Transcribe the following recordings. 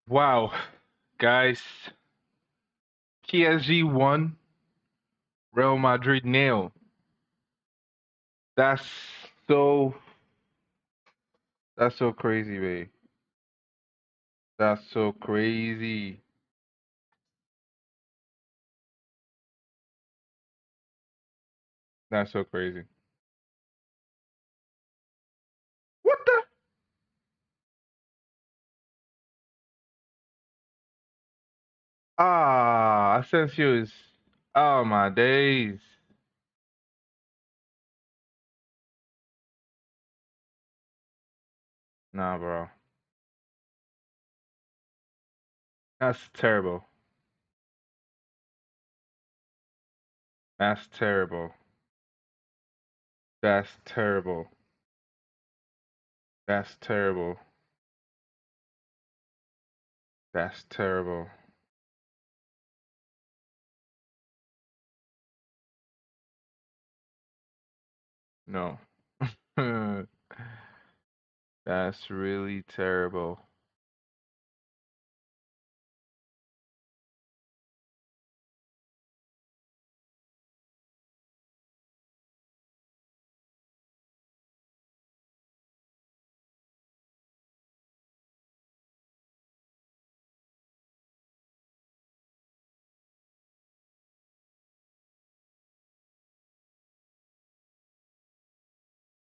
Wow, guys, PSG won, Real Madrid nil. That's so that's so crazy, babe. That's so crazy. That's so crazy. What the? Asensio is. Oh my days. Nah, bro. That's terrible. That's terrible. That's terrible. That's terrible. That's terrible. No. That's really terrible.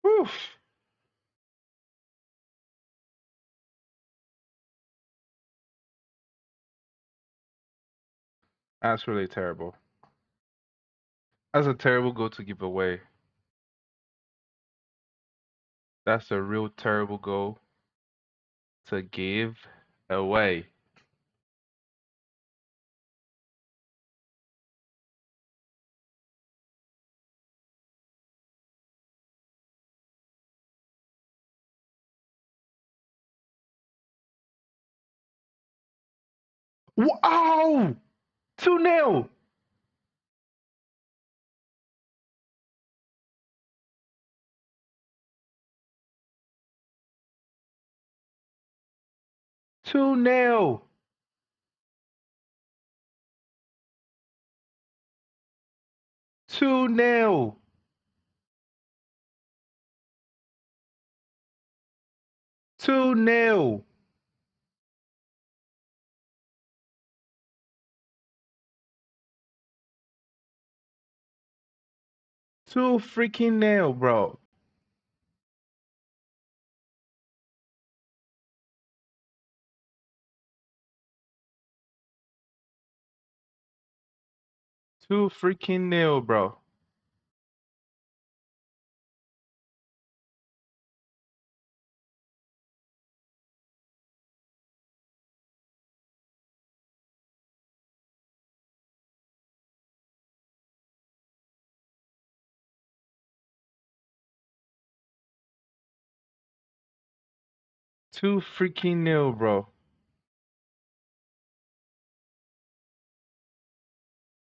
Whew. That's really terrible. That's a terrible goal to give away. That's a real terrible goal to give away. Wow! 2-0! 2-0! 2-0! 2-0! 2 freaking nail, bro. Two freaking nail, bro. Two freaking nail, bro.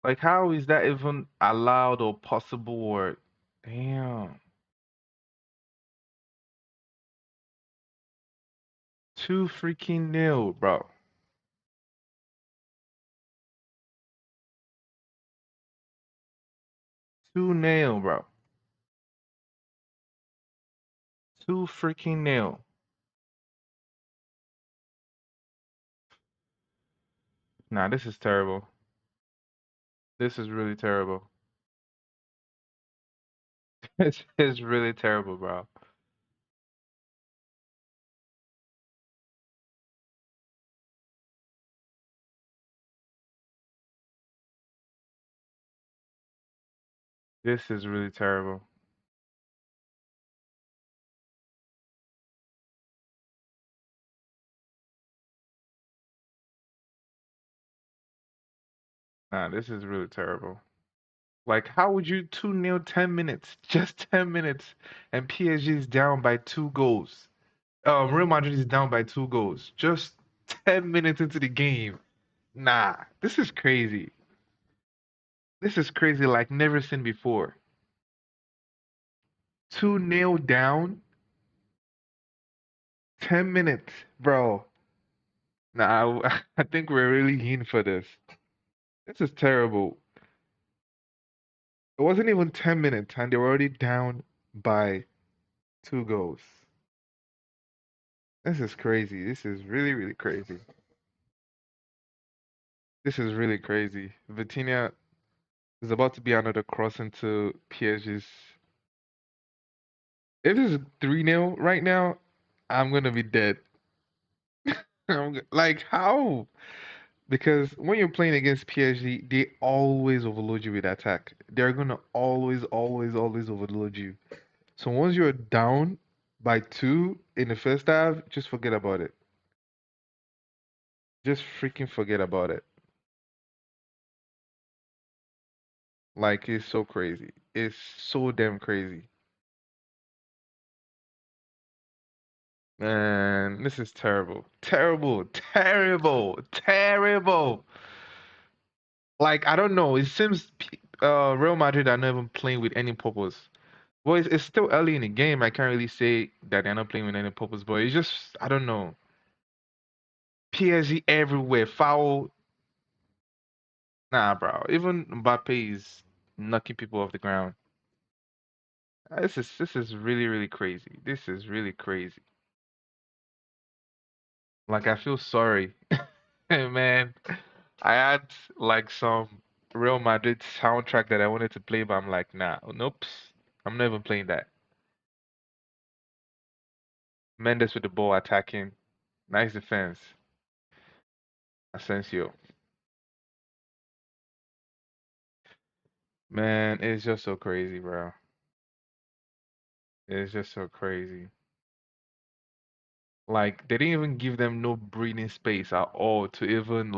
Like, how is that even allowed or possible or damn. Two freaking nail, bro. 2-0, bro. Two freaking nail. Nah, this is terrible. This is really terrible. This is really terrible, bro. This is really terrible. Nah, this is really terrible. Like, how would you 2-0 10 minutes? Just 10 minutes, and PSG is down by 2 goals. Real Madrid is down by 2 goals. Just 10 minutes into the game. Nah, this is crazy. This is crazy like never seen before. 2-0 down, 10 minutes, bro. Nah, I think we're really in for this. This is terrible. It wasn't even 10 minutes, and they were already down by two goals. This is crazy. This is really, really crazy. This is really crazy. Vitinha is about to be another cross into PSG's. If this is 3-0 right now, I'm gonna be dead. Like, how? Because when you're playing against PSG, they always overload you with attack. They're gonna always, always, always overload you. So once you're down by two in the first half, just forget about it. Just freaking forget about it. Like, it's so crazy. It's so damn crazy. Man, this is terrible. Terrible, terrible, terrible. Like, I don't know. It seems Real Madrid are not even playing with any purpose. Well, it's still early in the game. I can't really say that they're not playing with any purpose, but it's just, I don't know. PSG everywhere. Foul. Nah, bro. Even Mbappe is knocking people off the ground. This is really, really crazy. This is really crazy. Like, I feel sorry. Man, I had like some Real Madrid soundtrack that I wanted to play, but I'm like, nah, nope. I'm not even playing that. Mendes with the ball attacking. Nice defense. Asensio. Man, it's just so crazy, bro. It's just so crazy. Like, they didn't even give them no breathing space at all to even,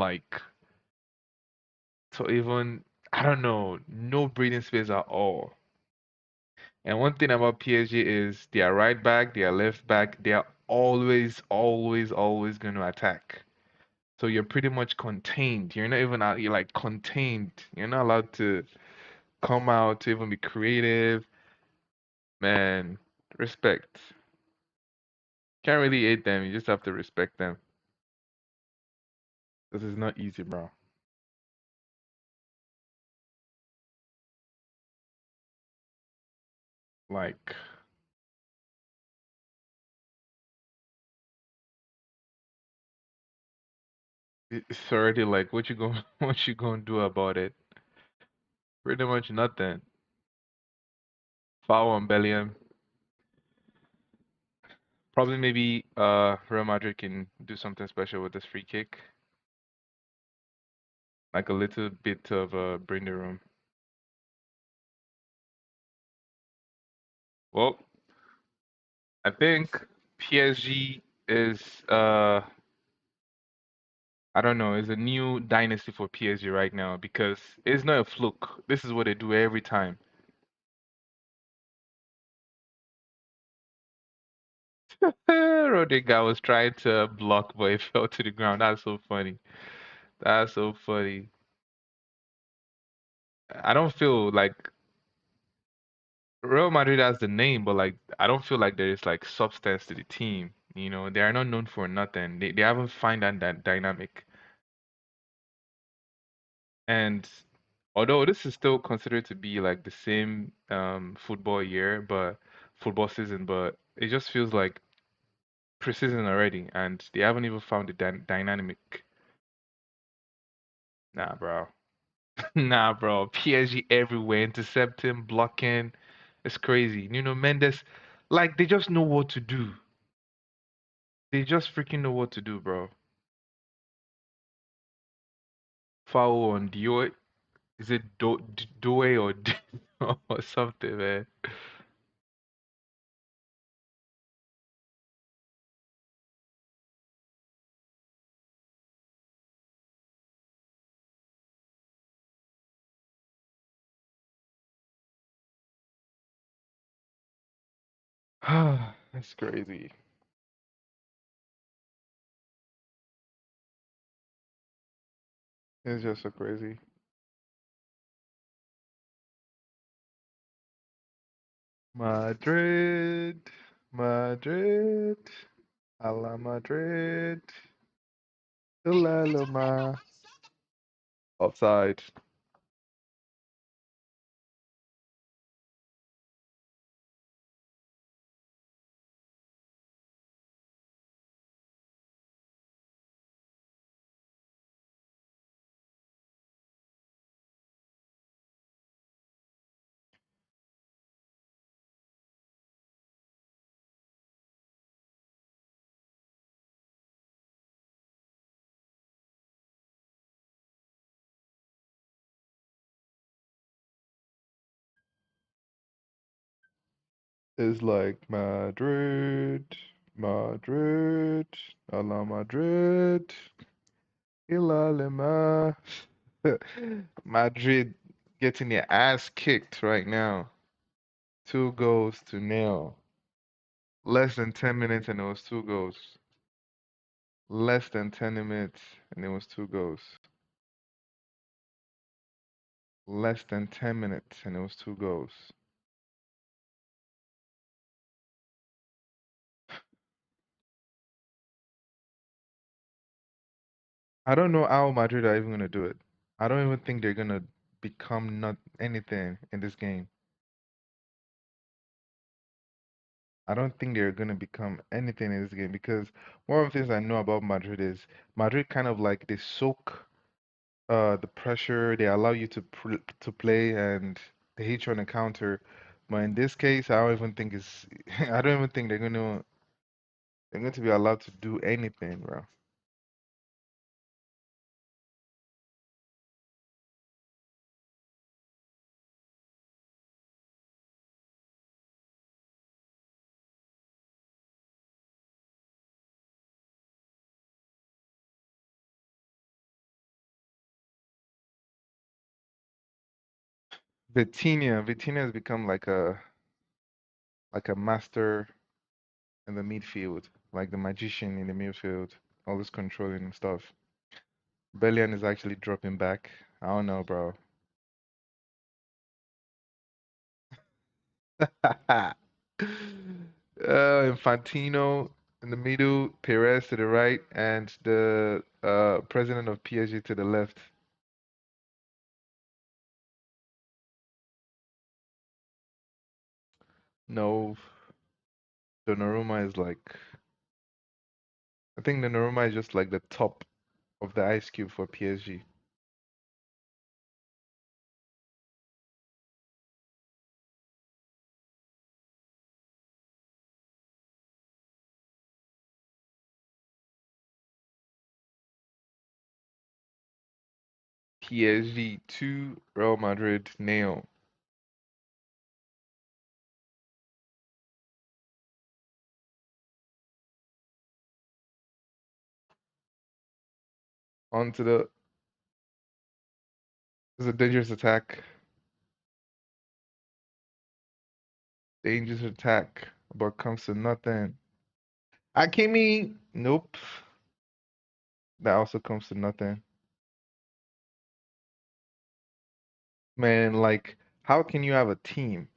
I don't know, no breathing space at all. And one thing about PSG is their right back, their left back, they are always, always, always going to attack. So you're pretty much contained. You're not even out, you're like contained. You're not allowed to come out to even be creative. Man, respect. Can't really hate them. You just have to respect them. This is not easy, bro. Like, it's already like what you going what you gonna do about it? Pretty much nothing. Foul on Bellingham. Probably maybe Real Madrid can do something special with this free kick. Like a little bit of bring the room. Well, I think PSG is I don't know, is a new dynasty for PSG right now because it's not a fluke. This is what they do every time. Rodrigo was trying to block, but it fell to the ground. That's so funny. That's so funny. I don't feel like Real Madrid has the name, but like I don't feel like there is like substance to the team. They are not known for nothing. They haven't found that dynamic. And although this is still considered to be like the same football year, but football season, but it just feels like preseason already, and they haven't even found the dynamic. Nah, bro. Nah, bro. PSG everywhere, intercepting, blocking. It's crazy. Mendes, like they just know what to do. They just freaking know what to do, bro. Foul on Dio. Is it Doe or or something, man? That's crazy. It's just so crazy. Madrid, Madrid, a la Madrid. Ilalema. Offside. Is like Madrid, Madrid, a la Madrid, Ilalema. Madrid getting their ass kicked right now. 2 goals to nil. Less than 10 minutes and it was 2 goals. Less than 10 minutes and it was 2 goals. Less than 10 minutes and it was 2 goals. I don't know how Madrid are even gonna do it. I don't even think they're gonna become not anything in this game. I don't think they're gonna become anything in this game because one of the things I know about Madrid is Madrid kind of like they soak the pressure, they allow you to play and they hit you on the counter. But in this case, I don't even think it's I don't even think they're going to be allowed to do anything, bro. Vitinha has become like a master in the midfield, like the magician in the midfield, always controlling and stuff. Bellion is actually dropping back. I don't know, bro. Infantino in the middle, Perez to the right, and the president of PSG to the left. No, Donnarumma is like, I think Donnarumma is just like the top of the ice cube for PSG. PSG 2, Real Madrid nil. Onto the, this is a dangerous attack. Dangerous attack, but comes to nothing. Akimi, nope. That also comes to nothing. Man, like, how can you have a team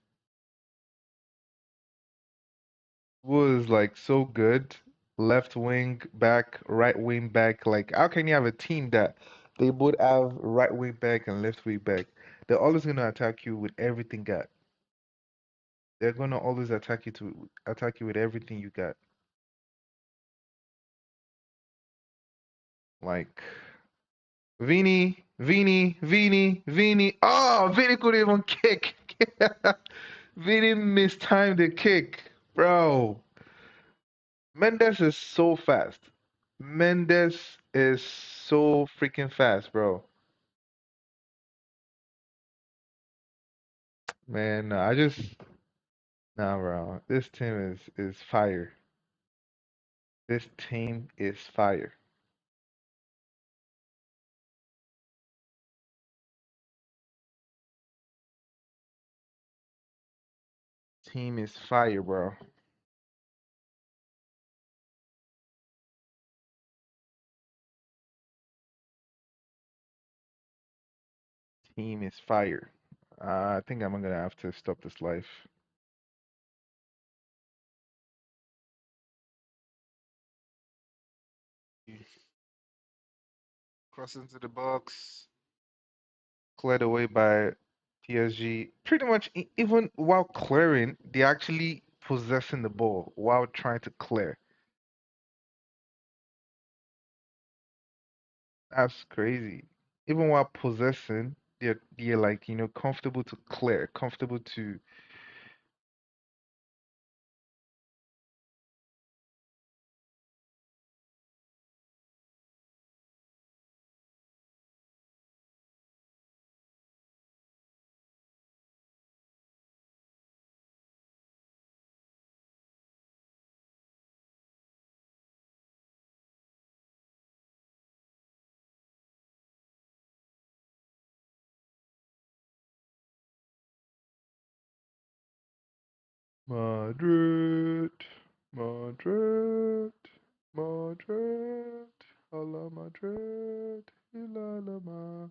who is like so good, left wing back, right wing back? Like, how can you have a team that they both have right wing back and left wing back? They're always gonna attack you with everything got. They're gonna always attack you with everything you got. Like Vini. Oh, Vini couldn't even kick. Vini mistimed the kick, bro. Mendes is so fast. Mendes is so freaking fast, bro. Man, I just nah, bro. This team is fire. This team is fire. Team is fire, bro. Team is fire. I think I'm gonna have to stop this life. Cross into the box, cleared away by PSG. Pretty much, even while clearing, they actually possessing the ball while trying to clear. That's crazy. Even while possessing, they're like, comfortable to clear, comfortable to. Madrid, Madrid, Madrid, Hala Madrid, Ilalama.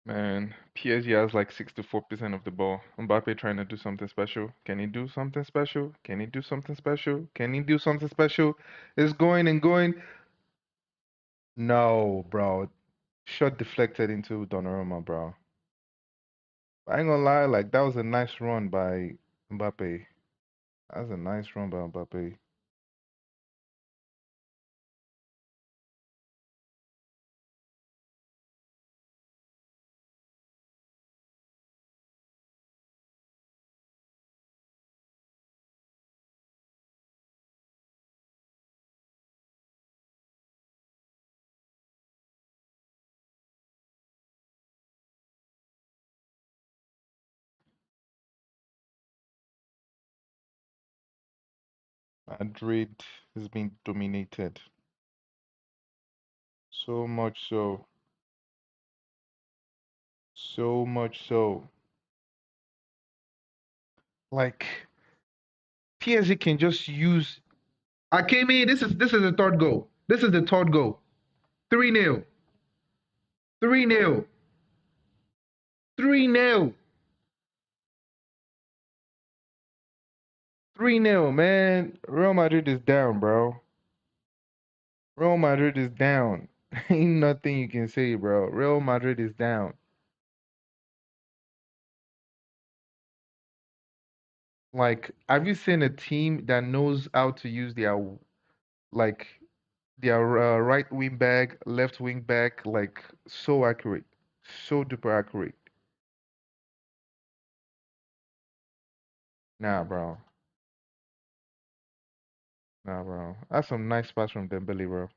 Man, PSG has like 64% of the ball. Mbappe trying to do something special. Can he do something special? Can he do something special? Can he do something special? It's going and going. No, bro. Shot deflected into Donnarumma, bro. I ain't gonna lie, like that was a nice run by Mbappe. That was a nice run by Mbappe. Madrid has been dominated. So much so. So much so. Like PSG can just use Akemi, this is the third goal. This is the third goal. 3-0. 3-0. 3-0. 3-0, man. Real Madrid is down, bro. Real Madrid is down. Ain't nothing you can say, bro. Real Madrid is down. Like, have you seen a team that knows how to use like their right wing back, left wing back, like so accurate, so duper accurate? Nah, bro. Nah, bro. That's some nice pass from Dembele, bro.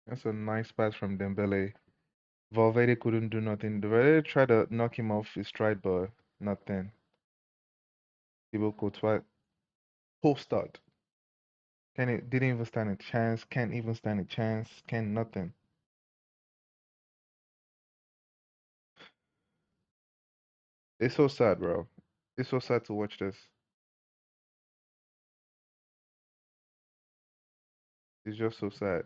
That's a nice pass from Dembele. Valverde couldn't do nothing. Valverde tried to knock him off his stride, but nothing. Thibaut Courtois posted. Can it didn't even stand a chance. Can't even stand a chance. Can't nothing. It's so sad, bro. It's so sad to watch this. It's just so sad.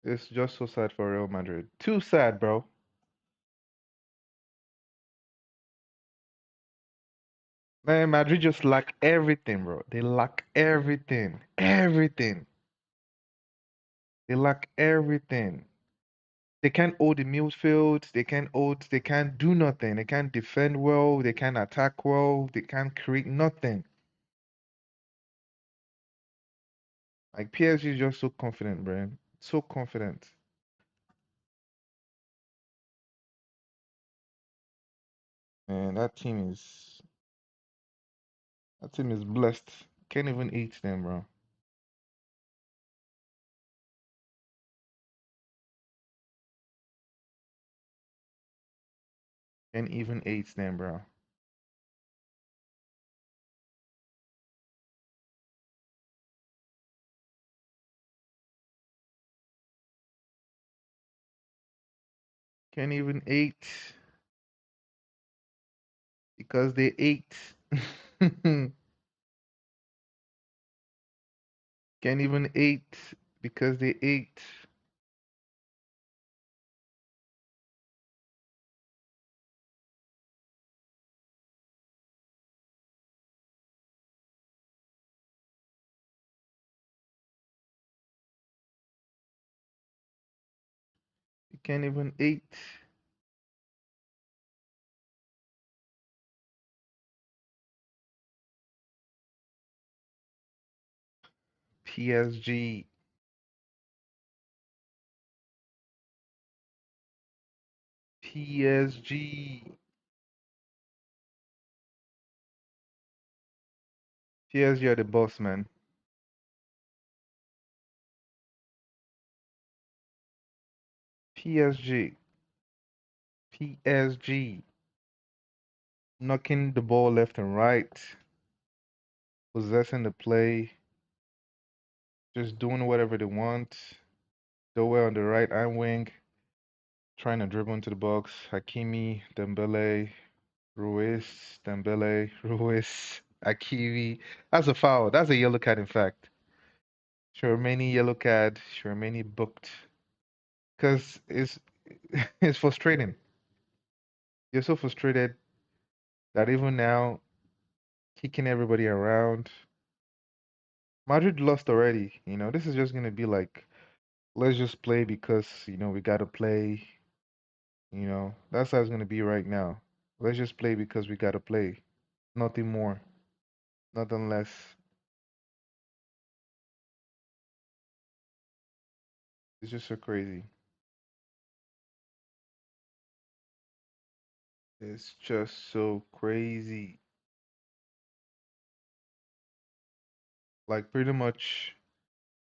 It's just so sad for Real Madrid. Too sad, bro. Man, Madrid just lack everything, bro. They lack everything. Everything. They lack everything. They can't hold the midfield. They can't do nothing. They can't defend well. They can't attack well. They can't create nothing. Like PSG is just so confident, bro. So confident. And that team is blessed. Can't even eat them, bro. Can't even eight stand, bro. Can't even eight because they ate. Can't even eight because they ate. You can't even eight. PSG. PSG. PSG are the boss, man. PSG. PSG. Knocking the ball left and right. Possessing the play. Just doing whatever they want. Doe on the right eye wing. Trying to dribble into the box. Hakimi, Dembele, Ruiz, Dembele, Ruiz, Hakimi. That's a foul. That's a yellow card, in fact. Shermani yellow card. Shermani booked. Because it's it's frustrating. You're so frustrated that even now, kicking everybody around. Madrid lost already. This is just gonna be like, let's just play because, we gotta play. That's how it's gonna be right now. Let's just play because we gotta play. Nothing more, nothing less. It's just so crazy. It's just so crazy. Like pretty much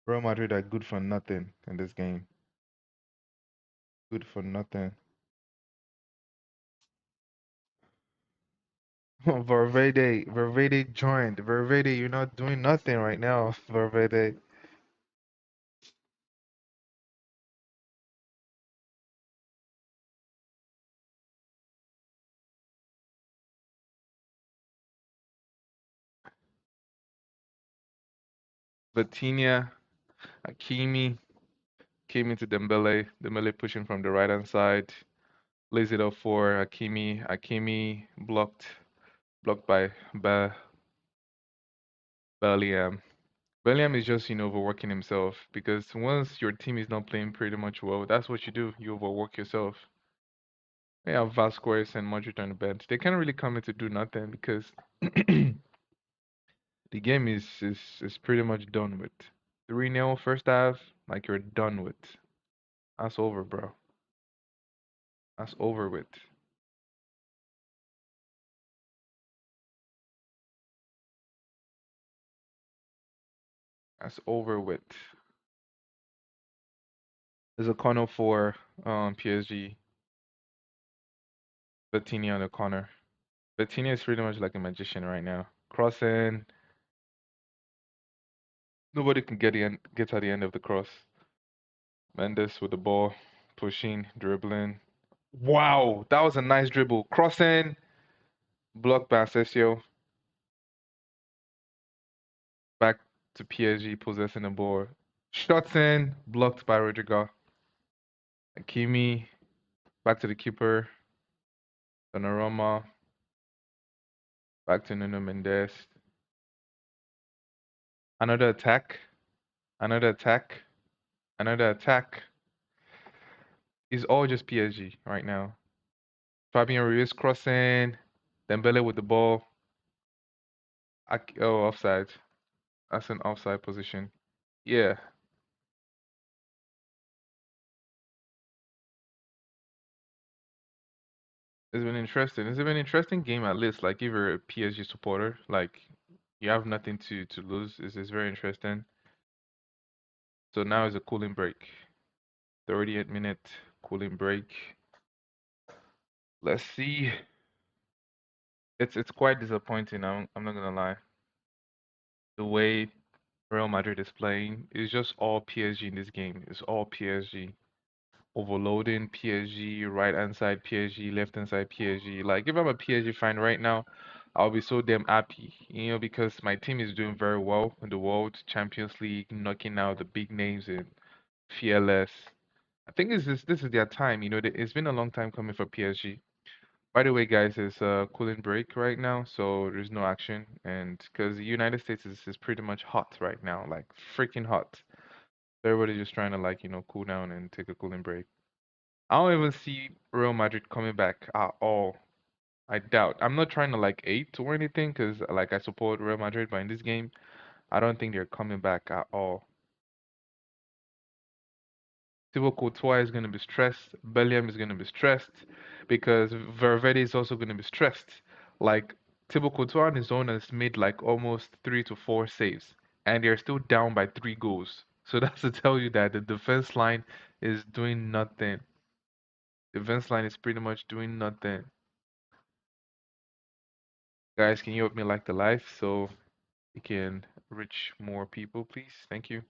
Real Madrid are good for nothing in this game. Good for nothing. Valverde joined. Valverde, you're not doing nothing right now, Valverde. Vitinha, Hakimi came into Dembele. Dembele pushing from the right hand side. Lays it up for Hakimi. Hakimi blocked by Bellingham. Bellingham is just, overworking himself because once your team is not playing pretty much well, that's what you do. You overwork yourself. Yeah, Vasquez and Modric on the bench. They can't really come in to do nothing because the game is pretty much done with. 3-0 first half, like you're done with. That's over, bro. That's over with. That's over with. There's a corner for PSG. Bettini on the corner. Bettini is pretty much like a magician right now. Crossing, nobody can get to the end of the cross. Mendes with the ball, pushing, dribbling. Wow, that was a nice dribble. Crossing, blocked by Asensio. Back to PSG, possessing the ball. Shots in, blocked by Rodrigo. Hakimi, back to the keeper. Donnarumma, back to Nuno Mendes. Another attack, another attack, another attack. It's all just PSG right now. Fabian Ruiz crossing, Dembele with the ball. Oh, offside. That's an offside position. Yeah, it's been interesting. It's been an interesting game at least. Like if you're a PSG supporter, like you have nothing to lose. It's very interesting. So now is a cooling break. 38-minute cooling break. Let's see. It's quite disappointing. I'm not gonna lie. The way Real Madrid is playing is just all PSG in this game. It's all PSG. Overloading PSG, right hand side PSG, left hand side PSG. Like if I'm a PSG fan right now, I'll be so damn happy, because my team is doing very well in the World Champions League, knocking out the big names in FLS. I think this is their time. It's been a long time coming for PSG. By the way, guys, it's a cooling break right now, so there's no action, and because the United States is pretty much hot right now, like freaking hot. Everybody's just trying to like cool down and take a cooling break. I don't even see Real Madrid coming back at all. I doubt. I'm not trying to like hate or anything, because like I support Real Madrid, but in this game, I don't think they're coming back at all. Thibaut Courtois is going to be stressed. Bellingham is going to be stressed because Valverde is also going to be stressed. Like Thibaut Courtois on his own has made like almost 3 to 4 saves, and they're still down by 3 goals. So that's to tell you that the defense line is doing nothing. The defense line is pretty much doing nothing. Guys, can you help me like the live so we can reach more people, please? Thank you.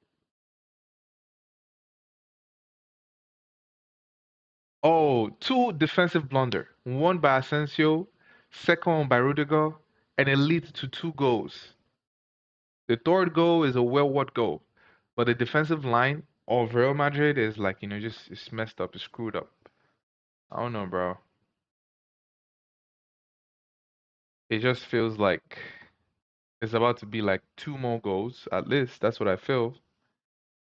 Oh, two defensive blunder. One by Asensio, second one by Rudiger, and it leads to 2 goals. The third goal is a well-worked goal, but the defensive line of Real Madrid is like, just it's messed up, it's screwed up. I don't know, bro. It just feels like it's about to be like 2 more goals at least. That's what I feel.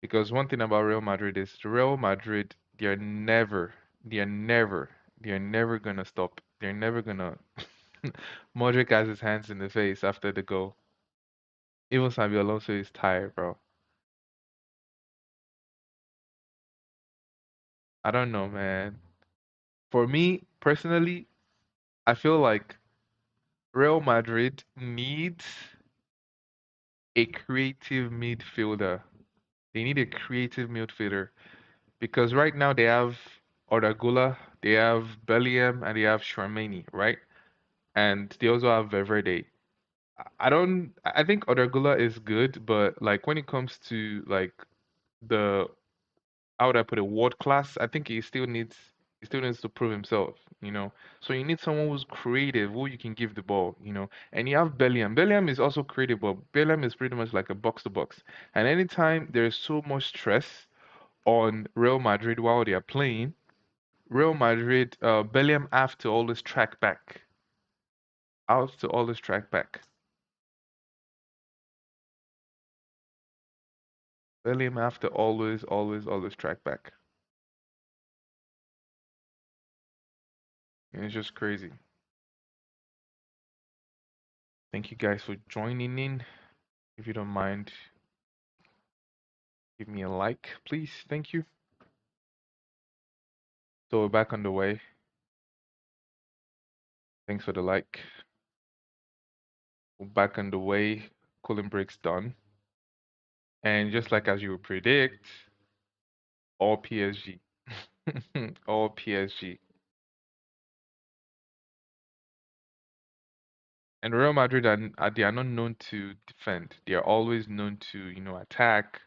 Because one thing about Real Madrid is Real Madrid, they're never, they're never gonna stop. They're never gonna. Modric has his hands in the face after the goal. Even Xabi Alonso is tired, bro. I don't know, man. For me personally, I feel like Real Madrid needs a creative midfielder. They need a creative midfielder because right now they have Odagula, they have Bellingham, and they have Chouameni, right? And they also have Valverde. I don't. I think Odagula is good, but like when it comes to like the how would I put it, world class, I think he still needs to prove himself. So you need someone who's creative, who you can give the ball. And you have Bellingham. Bellingham is also creative, but Bellingham is pretty much like a box to box. And anytime there's so much stress on Real Madrid while they are playing, Real Madrid, Bellingham have to always track back. Have to always track back. Bellingham have to always, always, always track back. And it's just crazy. Thank you guys for joining in. If you don't mind, give me a like, please. Thank you. So we're back on the way. Thanks for the like. We're back on the way. Cooling break's done. And just like as you would predict, all PSG. All PSG. And Real Madrid they are not known to defend. They are always known to, attack,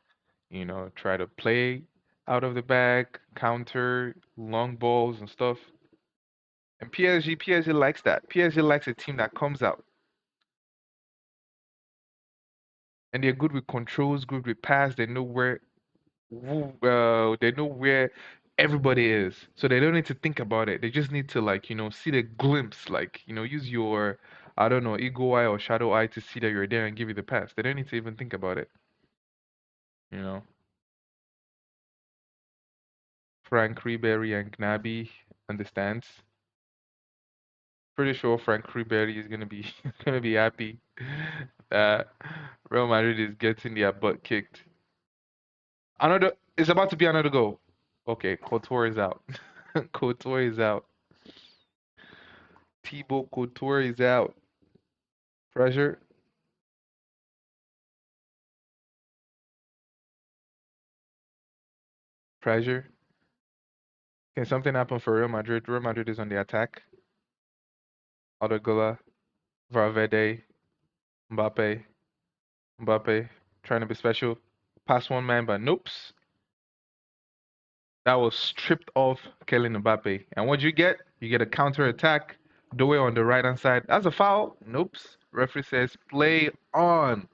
try to play out of the bag, counter, long balls and stuff. And PSG likes that. PSG likes a team that comes out. And they're good with controls, good with pass. They know where everybody is, so they don't need to think about it. They just need to like see the glimpse, like use your I don't know eagle eye or shadow eye to see that you're there and give you the pass. They don't need to even think about it. You know, Frank Ribery and Gnabry understands. Pretty sure Frank Ribery is gonna be gonna be happy that Real Madrid is getting their butt kicked. Another It's about to be another goal. Okay, Couture is out. Couture is out. Thibaut Couture is out. Pressure, pressure. Can something happen for Real Madrid? Real Madrid is on the attack. Odegaard, Valverde, Mbappe, Mbappe, trying to be special. Pass one man, but nope. That was stripped off Kylian Mbappe. And what you get? You get a counter attack. Doe on the right hand side. That's a foul. Nope. Referee says play on.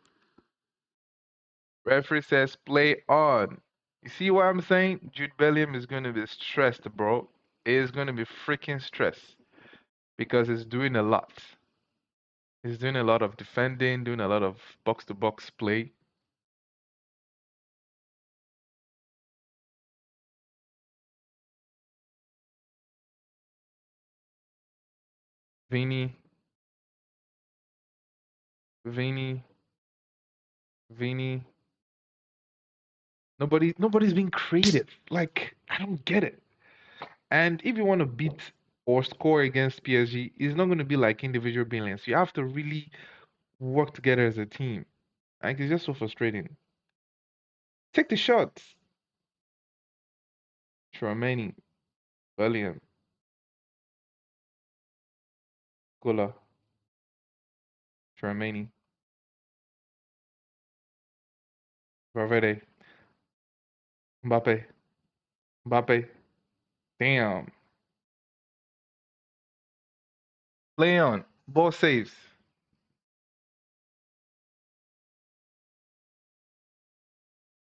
Referee says play on. You see what I'm saying? Jude Bellingham is going to be stressed, bro. He is going to be freaking stressed because he's doing a lot. He's doing a lot of defending, doing a lot of box to box play. Vini, Vini, Vini. Nobody's being creative. Like, I don't get it. And if you want to beat or score against PSG, it's not going to be like individual brilliance. You have to really work together as a team. Like, it's just so frustrating. Take the shots. Chouameni, William, Gola, Chouameni, Valverde, Mbappe, Mbappe. Damn. Leon, ball saves.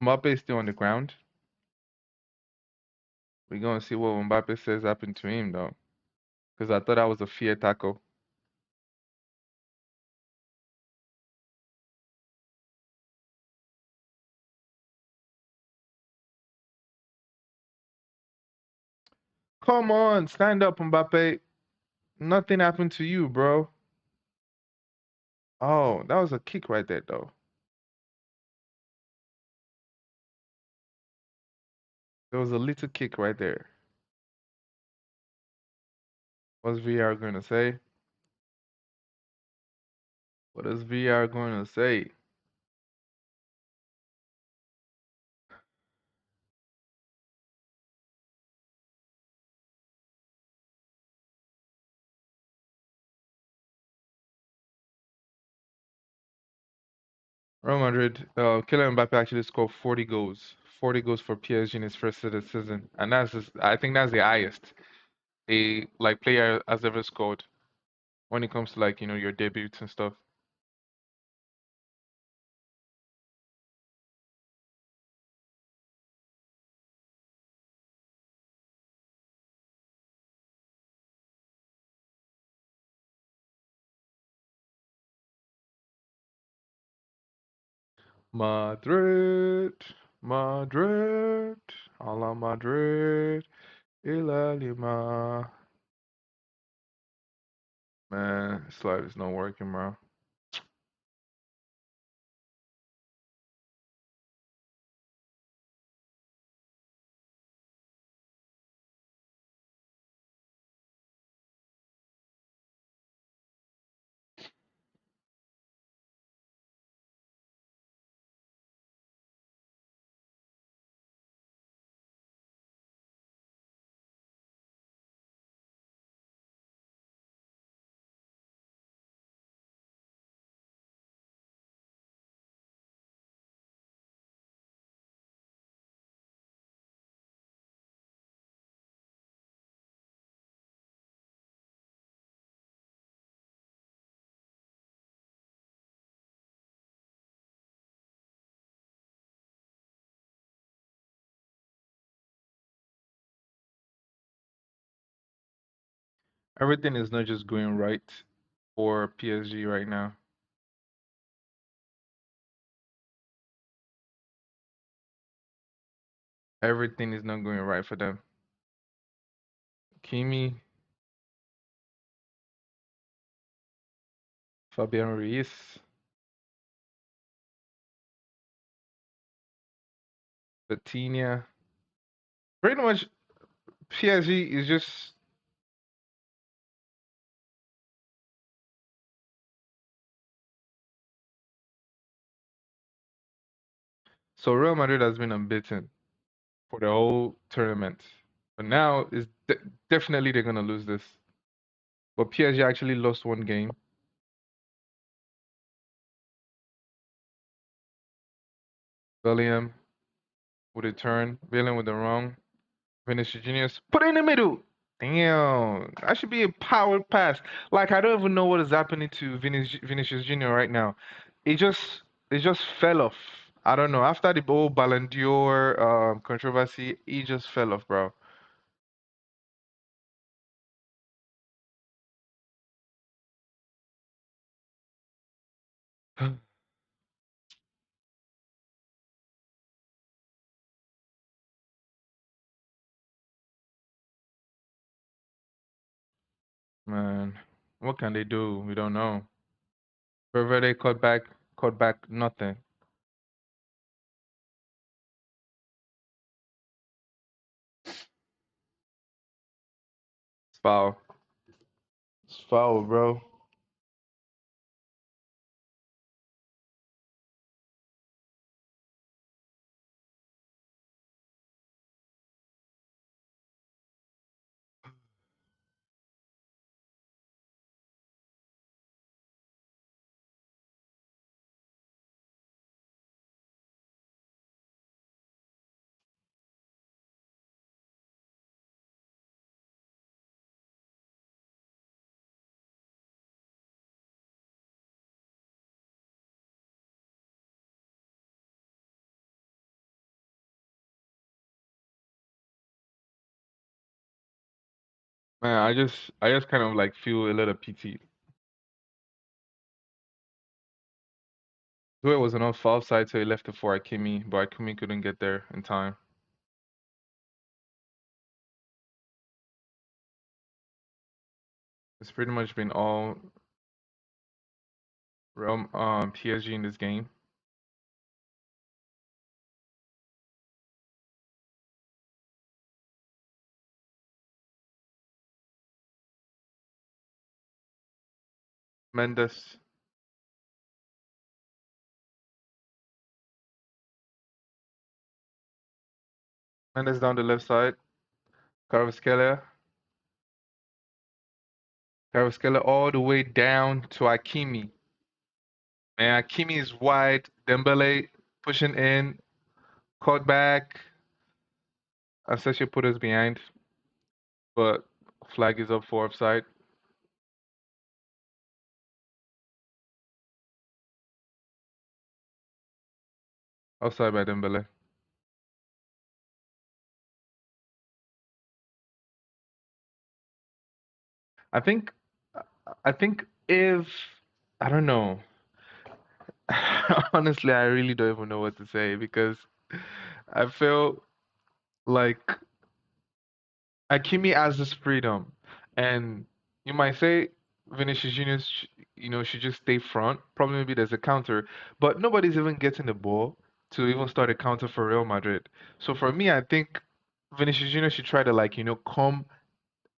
Mbappe is still on the ground. We're going to see what Mbappe says happened to him, though. Because I thought that was a fear tackle. Come on, stand up, Mbappe. Nothing happened to you, bro. Oh, that was a kick right there, though. There was a little kick right there. What's VR going to say? What is VR going to say? Real Madrid, Kylian Mbappe actually scored 40 goals. 40 goals for PSG in his first season. And that's just, I think that's the highest a like player has ever scored when it comes to like, your debuts and stuff. Madrid, Madrid, a la Madrid, y la Lima. Man, this life is not working, bro. Everything is not just going right for PSG right now. Everything is not going right for them. Kimi, Fabian Ruiz, Vitinha. Pretty much PSG is just so Real Madrid has been unbeaten for the whole tournament. But now is definitely they're gonna lose this. But PSG actually lost one game. Bellingham with a turn. Bellingham with the wrong. Vinicius Juniors. Put it in the middle. Damn. That should be a power pass. Like I don't even know what is happening to Vinicius Junior right now. It just it just fell off. I don't know. After the whole Ballon d'Or controversy, he just fell off, bro. Man, what can they do? We don't know. Valverde caught back nothing. It's foul. It's foul, bro. Man, I just kind of like feel a little pity. Due was an on foul side, so he left it for Akimi, but Akimi couldn't get there in time. It's pretty much been all Real PSG in this game. Mendes, Mendes down the left side. Kvaratskhelia, Kvaratskhelia all the way down to Akimi. Man, Akimi is wide. Dembele pushing in, caught back. Assessio put us behind, but flag is up for offside. Offside by Dembele. I think I think if I don't know. Honestly, I really don't even know what to say because I feel like Akimi has this freedom, and you might say Vinicius Junior, should just stay front. Probably maybe there's a counter, but nobody's even getting the ball to even start a counter for Real Madrid. So for me, I think Vinicius Junior should try to come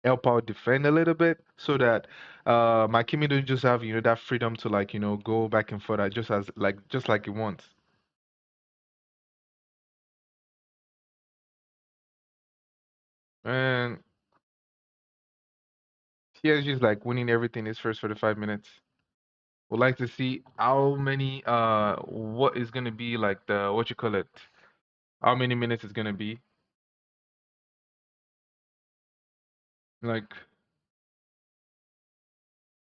help out defend a little bit so that Akimi don't just have that freedom to go back and forth just like he wants. And PSG is like winning everything his first 45 minutes. Would like to see how many what is gonna be like the what you call it? How many minutes it's gonna be? Like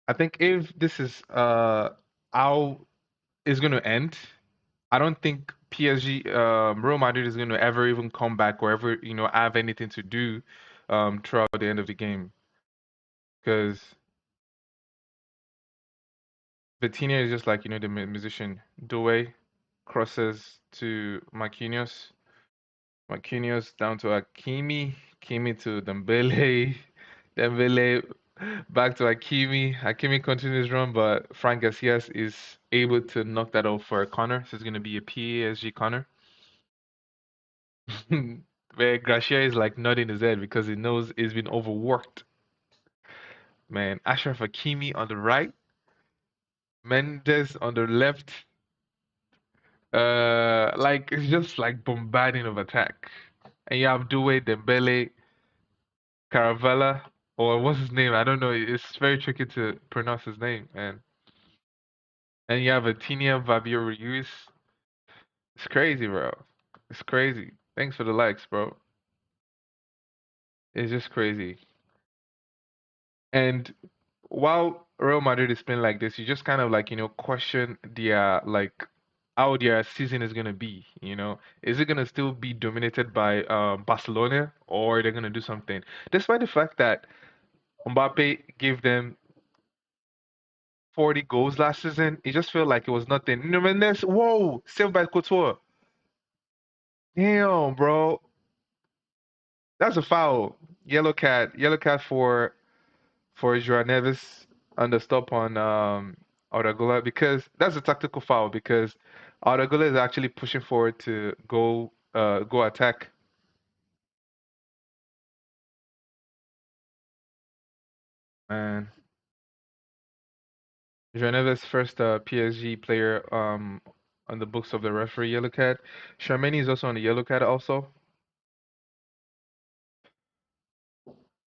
I think if this is how it's gonna end, I don't think PSG Real Madrid is gonna ever even come back or ever, have anything to do throughout the end of the game. Because Vitinha is just like, the musician. Doué crosses to Marquinhos. Marquinhos down to Hakimi, Hakimi to Dembele, Dembele back to Hakimi. Hakimi continues run, but Frank Garcia is able to knock that off for a corner. So it's going to be a PSG corner. Where Garcia is like nodding his head because he knows he's been overworked. Man, Ashraf Hakimi on the right, Mendes on the left. Like it's just like bombarding of attack. And you have Doué, Dembele, Caravella or what's his name? I don't know. It's very tricky to pronounce his name. And you have a Tinia Fabio Ruiz. It's crazy, bro. It's crazy. Thanks for the likes, bro. It's just crazy. And while Real Madrid is playing like this, you just kind of like, question their like how their season is gonna be, Is it gonna still be dominated by Barcelona or they're gonna do something? Despite the fact that Mbappe gave them 40 goals last season, it just felt like it was nothing. Nuno Mendes, whoa, saved by Couture. Damn, bro. That's a foul. Yellow card for Joao Neves on the stop on Aragula because that's a tactical foul because Aragula is actually pushing forward to go attack. And Joao Neves first PSG player on the books of the referee yellow card. Charmany is also on the yellow card also.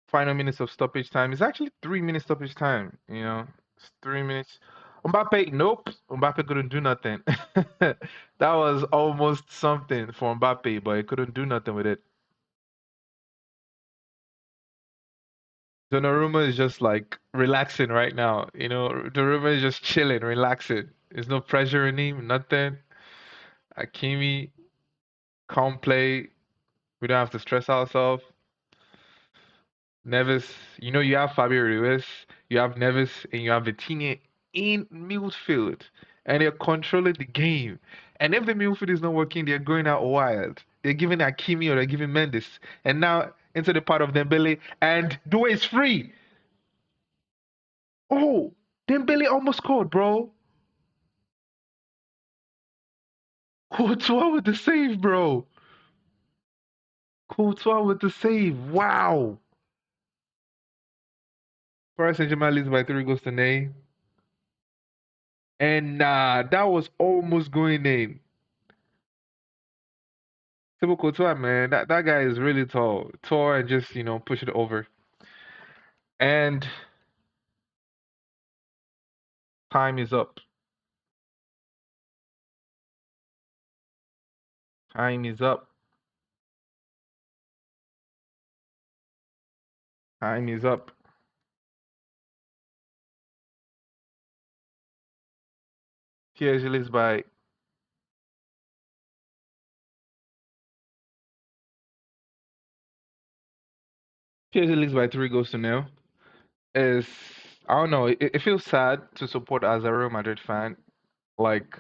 Final minutes of stoppage time. It's actually 3 minutes stoppage time, It's 3 minutes. Mbappe, nope. Mbappe couldn't do nothing. That was almost something for Mbappe, but he couldn't do nothing with it. Donnarumma is just like relaxing right now. Donnarumma is just chilling, relaxing. There's no pressure in him, nothing. Hakimi can't play. We don't have to stress ourselves. Neves, you have Fabio Ruiz, you have Neves, and you have Vitinha in midfield, and they're controlling the game. And if the midfield is not working, they're going out wild. They're giving Hakimi or they're giving Mendes, and now into the part of Dembele, and Due is free. Oh, Dembele almost scored, bro. Courtois with the save, bro. Courtois with the save. Wow. Paris Saint-Germain leads by 3 goals to nil. And that was almost going in. Thibaut Courtois, man, that guy is really tall. Tall and just, push it over. And time is up. Time is up. Time is up. PSG leads by PSG leads by 3 goals to nil. Is I don't know. It feels sad to support as a Real Madrid fan. Like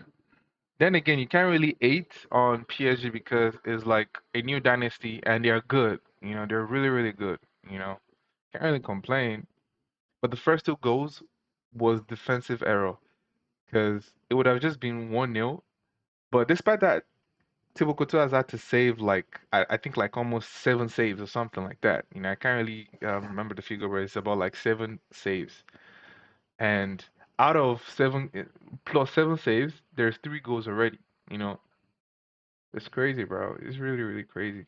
then again, you can't really hate on PSG because it's like a new dynasty and they're good. They're really, really good. You know, can't really complain. But the first 2 goals was defensive error because it would have just been 1-0. But despite that, Thibaut Courtois has had to save like I think like almost 7 saves or something like that. I can't really remember the figure, but it's about like 7 saves. And out of seven plus 7 saves, there's 3 goals already. You know, it's crazy, bro. It's really, really crazy.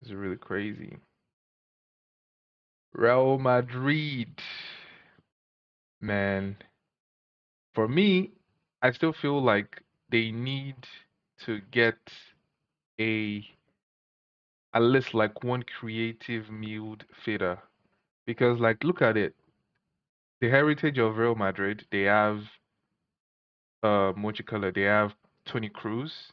It's really crazy. Real Madrid, man. For me, I still feel like they need to get a at least like one creative midfielder because like look at it, the heritage of Real Madrid, they have what you call it, they have Toni Kroos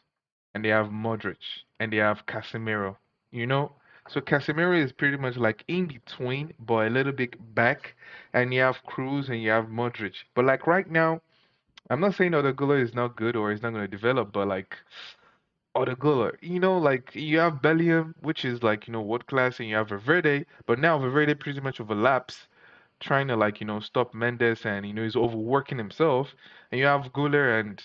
and they have Modric and they have Casemiro, you know? So Casemiro is pretty much like in between, but a little bit back, and you have Kroos and you have Modric. But like right now, I'm not saying Odegaard is not good or is not going to develop, but like Odegaard, like you have Bellingham, which is like, world class, and you have Valverde, but now Valverde pretty much overlaps, trying to like, stop Mendes and, he's overworking himself, and you have Guller and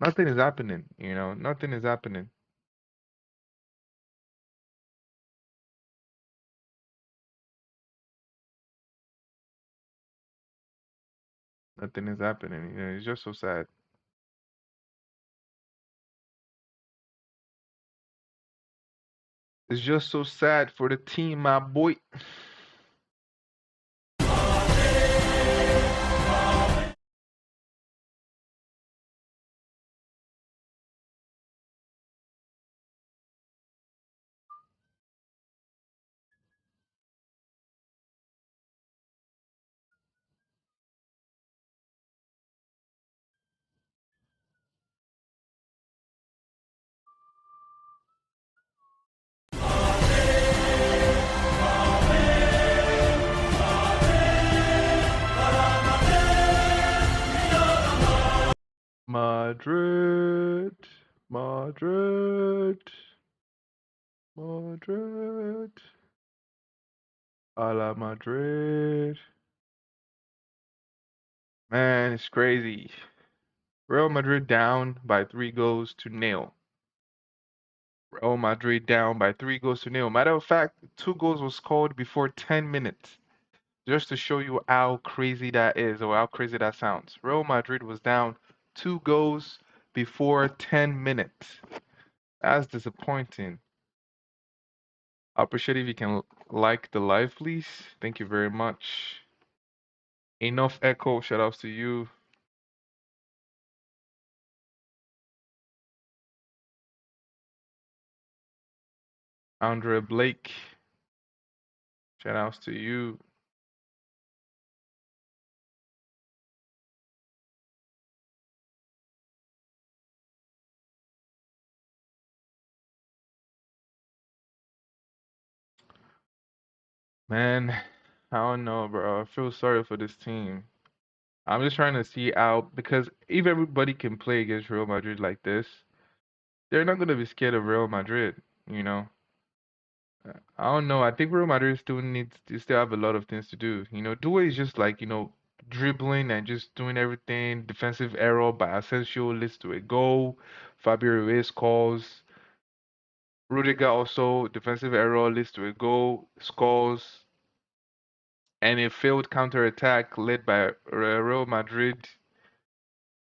nothing is happening, nothing is happening. Nothing is happening, it's just so sad. It's just so sad for the team, my boy. Madrid, Madrid, Madrid, a la Madrid. Man, it's crazy. Real Madrid down by 3 goals to nil. Real Madrid down by 3 goals to nil. Matter of fact, 2 goals was scored before 10 minutes. Just to show you how crazy that is or how crazy that sounds. Real Madrid was down 2 goals before 10 minutes. That's disappointing. I appreciate if you can like the live, please. Thank you very much. Enough echo. Shout outs to you. Andre Blake. Shout outs to you. Man, I don't know, bro. I feel sorry for this team. I'm just trying to see how, because if everybody can play against Real Madrid like this, they're not going to be scared of Real Madrid, you know? I don't know. I think Real Madrid still needs to still have a lot of things to do. Due is just like, dribbling and just doing everything. Defensive error by Asensio leads to a goal. Fabio Ruiz scores. Rudiger also defensive error leads to a goal, scores, and a failed counter-attack led by Real Madrid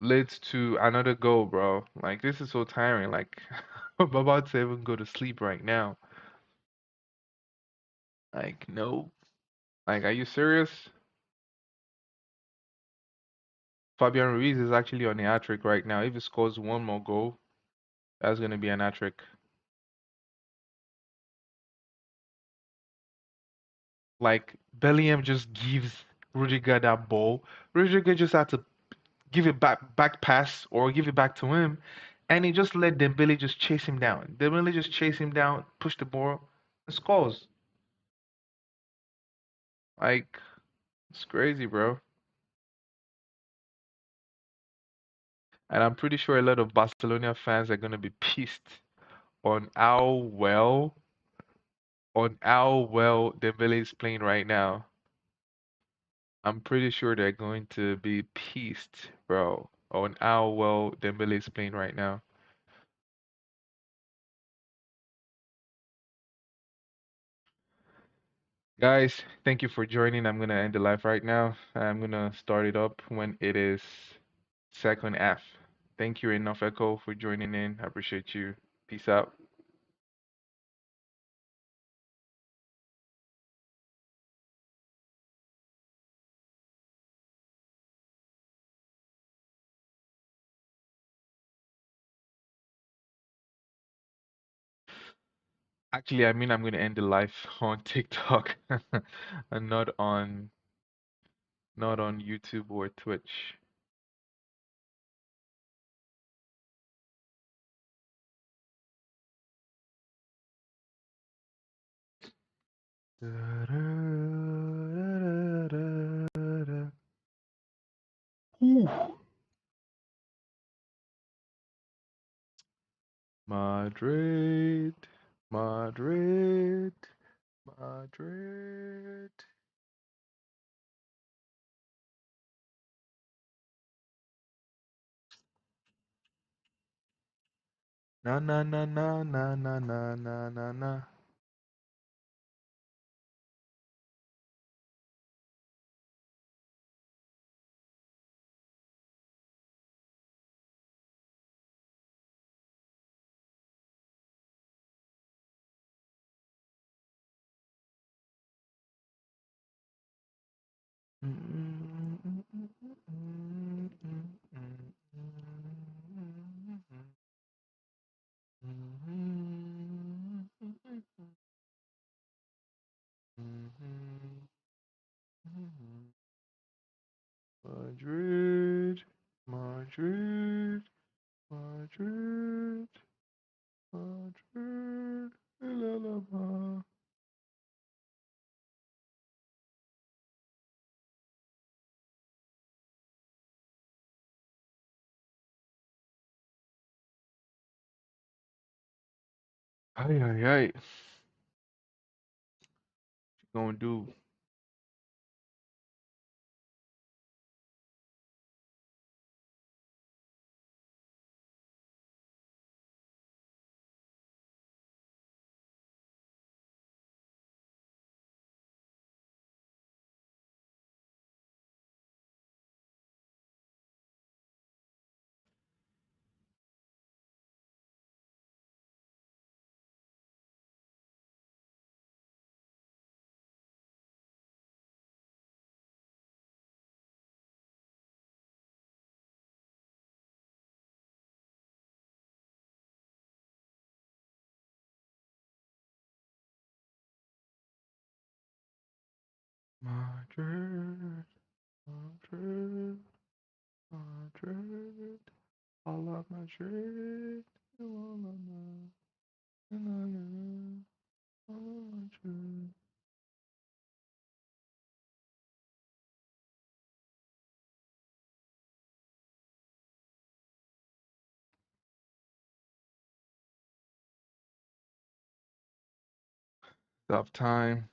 leads to another goal, bro. Like this is so tiring. Like I'm about to even go to sleep right now. Like no. Like are you serious? Fabian Ruiz is actually on the hat trick right now. If he scores one more goal, that's gonna be an hat trick. Like Bellingham just gives Rudiger that ball. Rudiger just had to give it back pass or give it back to him, and he just let Dembele just chase him down. Dembele just chase him down, push the ball, and scores. Like it's crazy, bro. And I'm pretty sure a lot of Barcelona fans are gonna be pissed on how well Dembele is playing right now. I'm pretty sure they're going to be pissed, bro, on how well Dembele is playing right now. Guys, thank you for joining. I'm gonna end the live right now. I'm gonna start it up when it is second half. Thank you enough, Echo, for joining in. I appreciate you. Peace out. Actually, I mean I'm gonna end the live on TikTok and not on YouTube or Twitch. Ooh. Madrid, Madrid, Madrid. Na na na na na na na na na na. Madrid, Madrid, Madrid, Madrid, la la la. Ay, ay, ay. What you gonna do? Madrid, Madrid, Madrid. I love Madrid. La la la, la la la. I love Madrid. Stop time.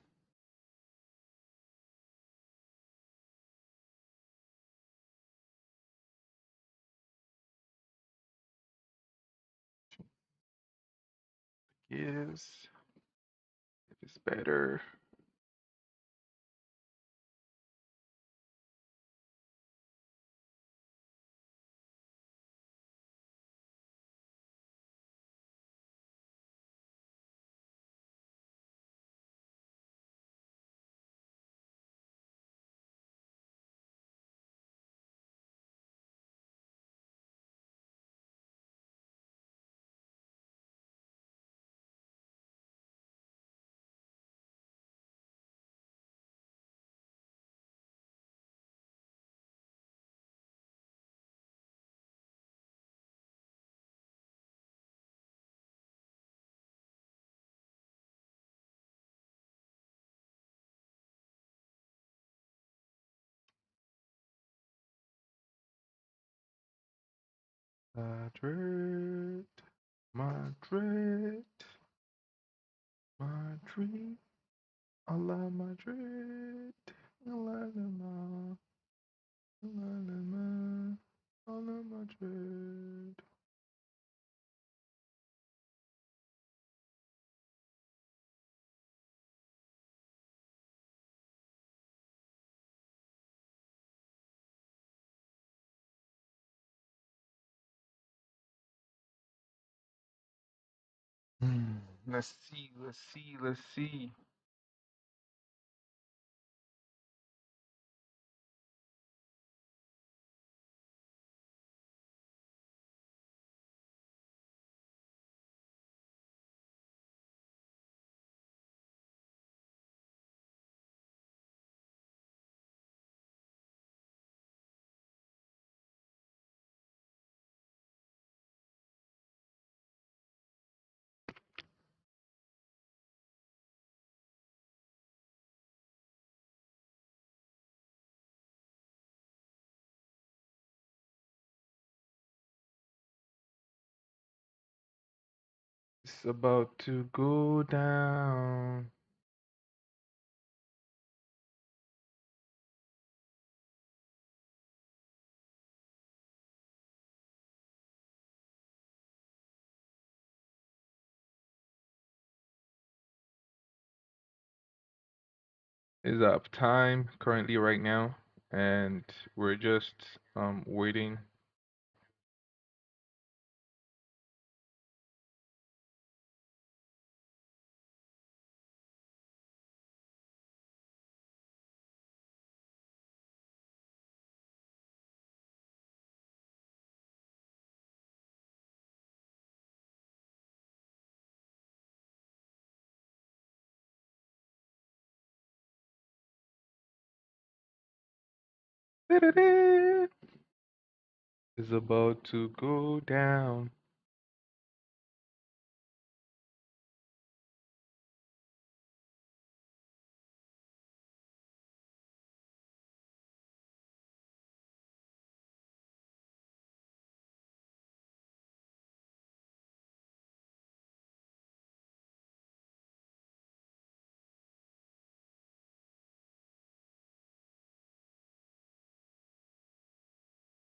Yes, if it's better. Madrid, Madrid, Madrid. I love Madrid. La la la, la la la. I love Madrid. Let's see, let's see, let's see. It's about to go down. It's up time currently right now, and we're just waiting. Is about to go down.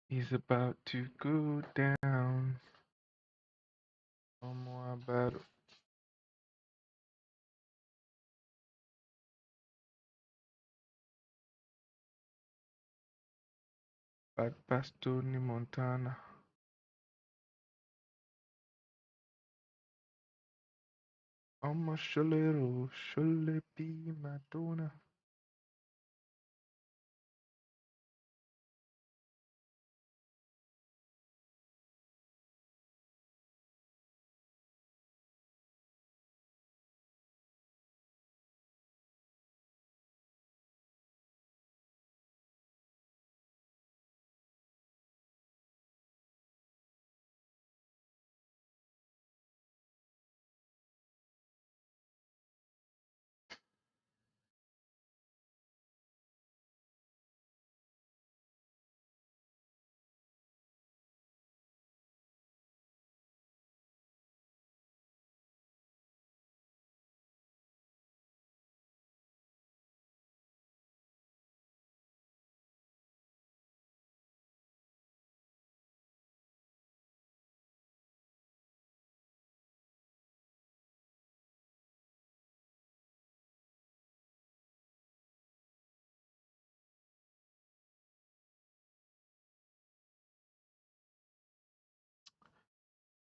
He's about to go down. No more battle. Bad Bastoni Montana. I'm a shalero, shall be Madonna.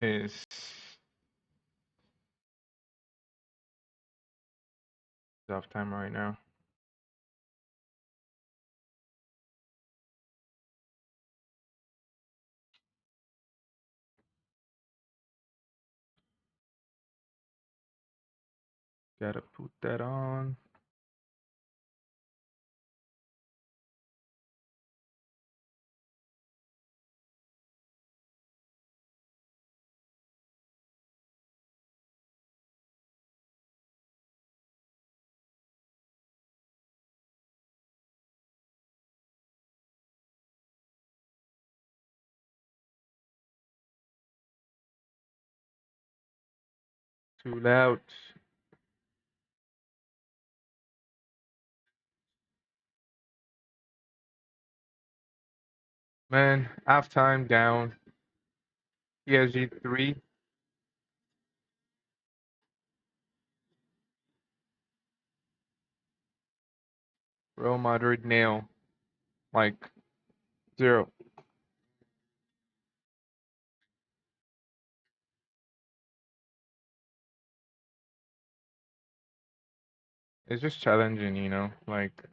It's off time right now. Gotta put that on. Too loud. Man, half time down. PSG 3, Real Madrid nil. Like 0. It's just challenging, like,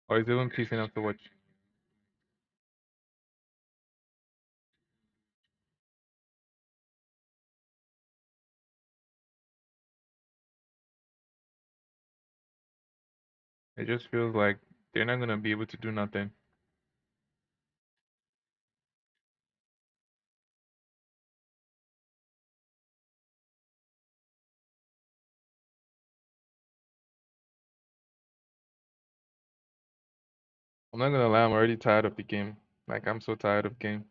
or is it even peace enough to watch? It just feels like they're not gonna be able to do nothing. I'm not gonna lie, I'm already tired of the game. Like, I'm so tired of game.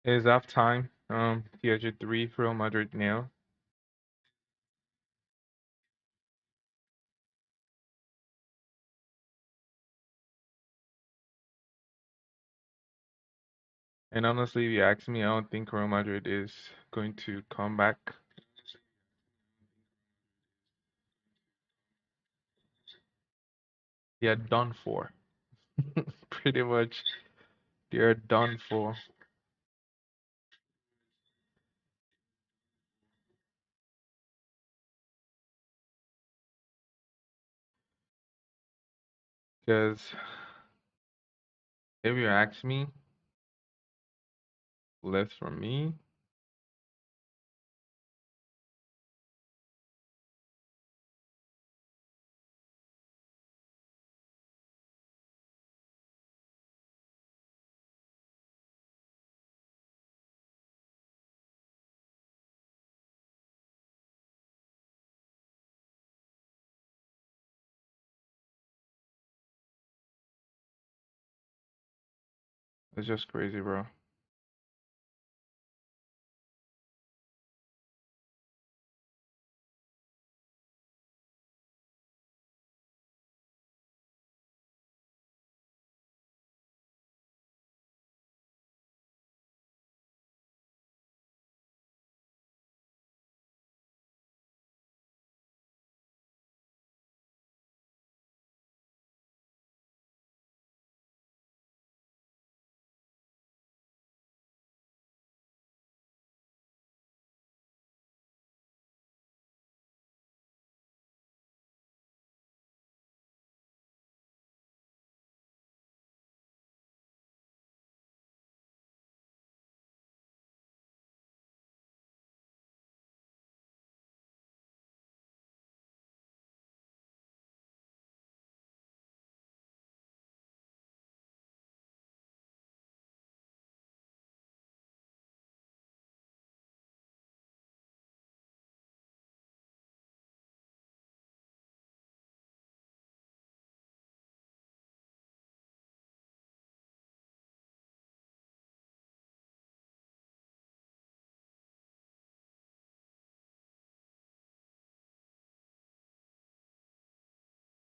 It's half time. PSG 3, Real Madrid nil. And honestly, if you ask me, I don't think Real Madrid is going to come back. They are done for. Pretty much, they are done for. Because if you ask me, left from me, it's just crazy, bro.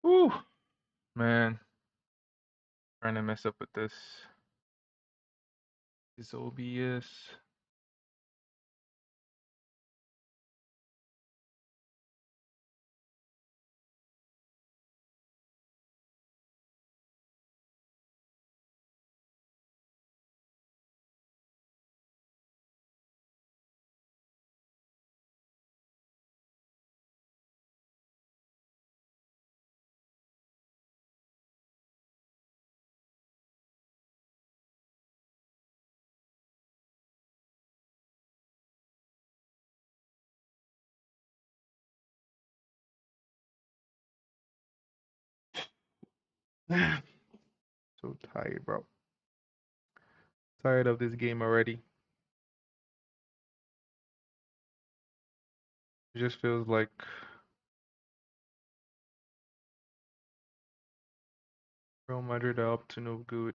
Whew, man, trying to mess up with this OBS. So tired, bro. Tired of this game already. It just feels like Real Madrid are up to no good.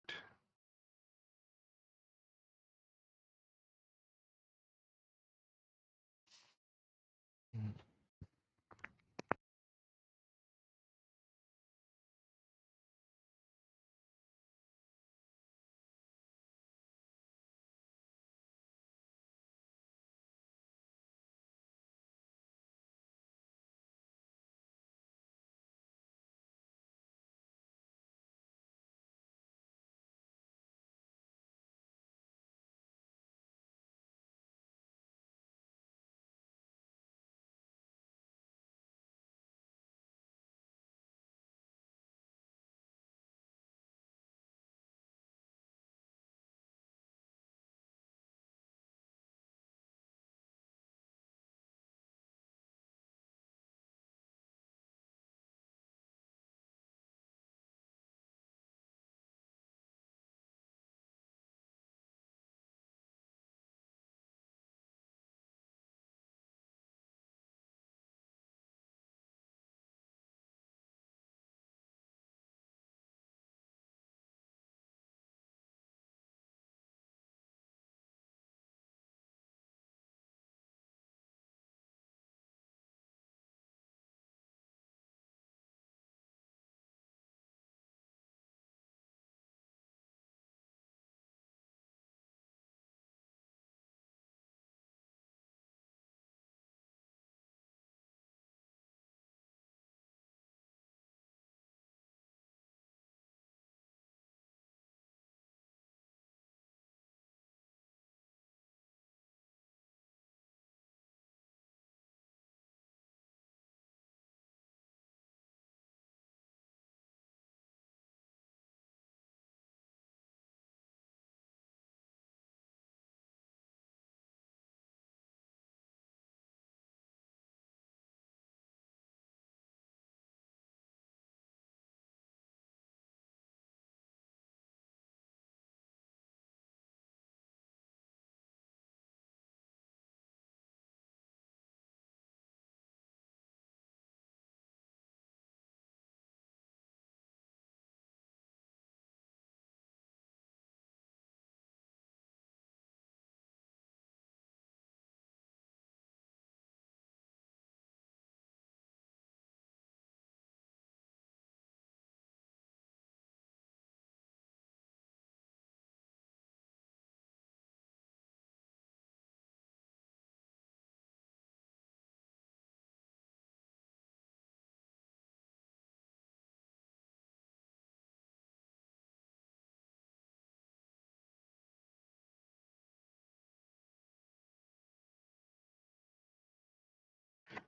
Mm.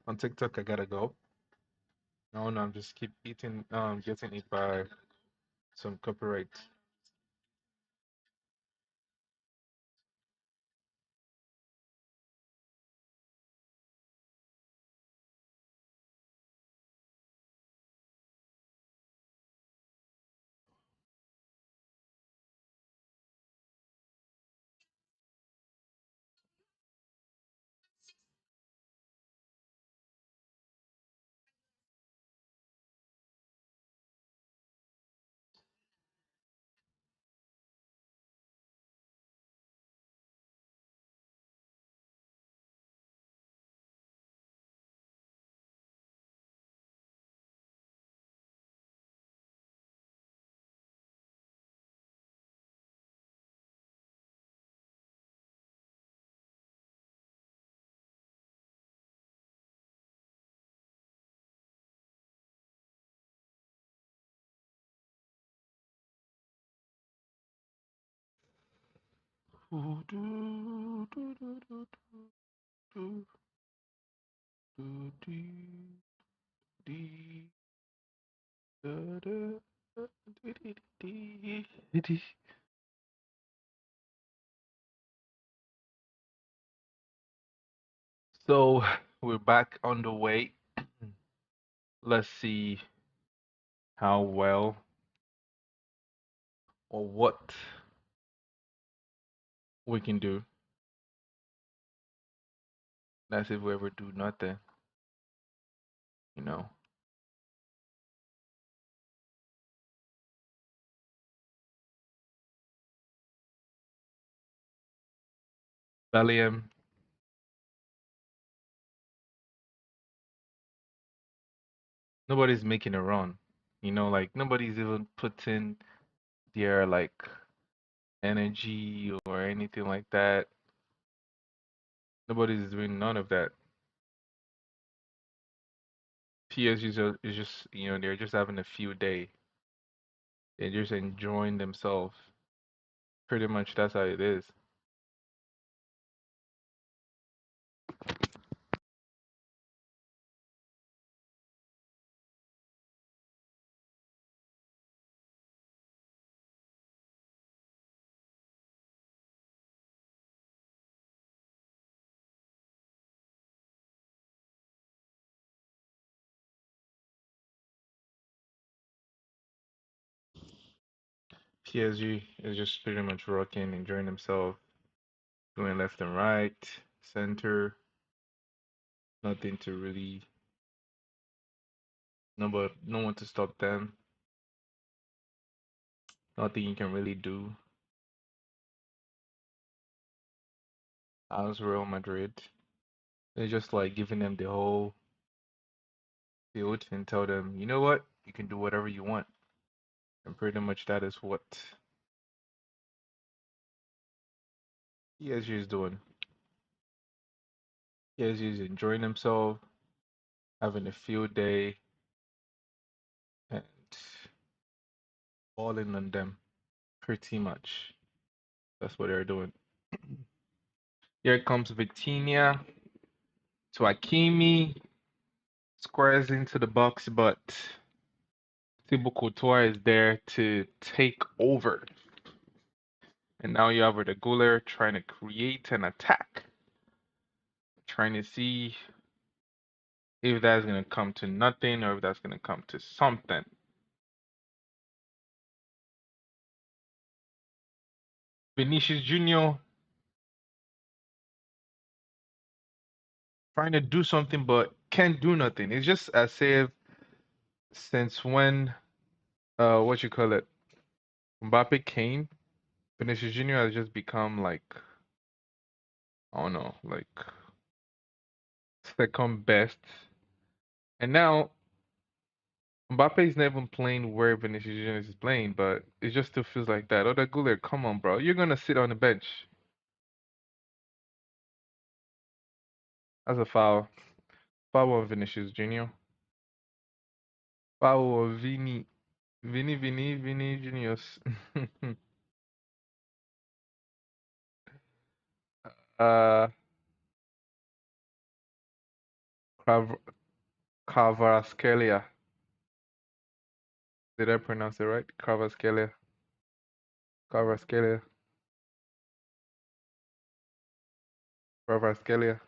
On TikTok, I gotta go. No, no, I'm just keep eating, getting it by some copyright. Ooh, do, do, do, do, do, do, do, dee, da, da, dee, dee, dee, dee, dee. So we're back on the way. Let's see how well or what we can do. That's if we ever do nothing, you know. Bellium, nobody's making a run. You know, like nobody's even putting their like energy or anything like that. Nobody's doing none of that. PSG is just, you know, they're just having a few day. They're just enjoying themselves. Pretty much that's how it is. PSG is just pretty much rocking, enjoying themselves, going left and right, center, nothing to really, no one to stop them, nothing you can really do. As Real Madrid, they're just like giving them the whole field and tell them, you know what, you can do whatever you want. And pretty much that is what PSG is doing. PSG is enjoying themselves, having a field day, and balling on them pretty much. That's what they're doing. Here comes Vitinha to Hakimi, squares into the box, but Thibaut Courtois is there to take over. And now you have the Guler trying to create an attack, trying to see if that's going to come to nothing or if that's going to come to something. Vinicius Jr. trying to do something but can't do nothing. It's just as if since when, what you call it, Mbappe came, Vinicius Jr. has just become like, I don't know, like second best. And now Mbappe is not even playing where Vinicius Jr. is playing, but it just still feels like that. Oda Guler, come on, bro. You're gonna sit on the bench. That's a foul. Foul on Vinicius Jr. Foul on Vini Juniors. uh, Cav Kvaratskhelia. Did I pronounce it right? Kvaratskhelia. Kvaratskhelia. Kvaratskhelia.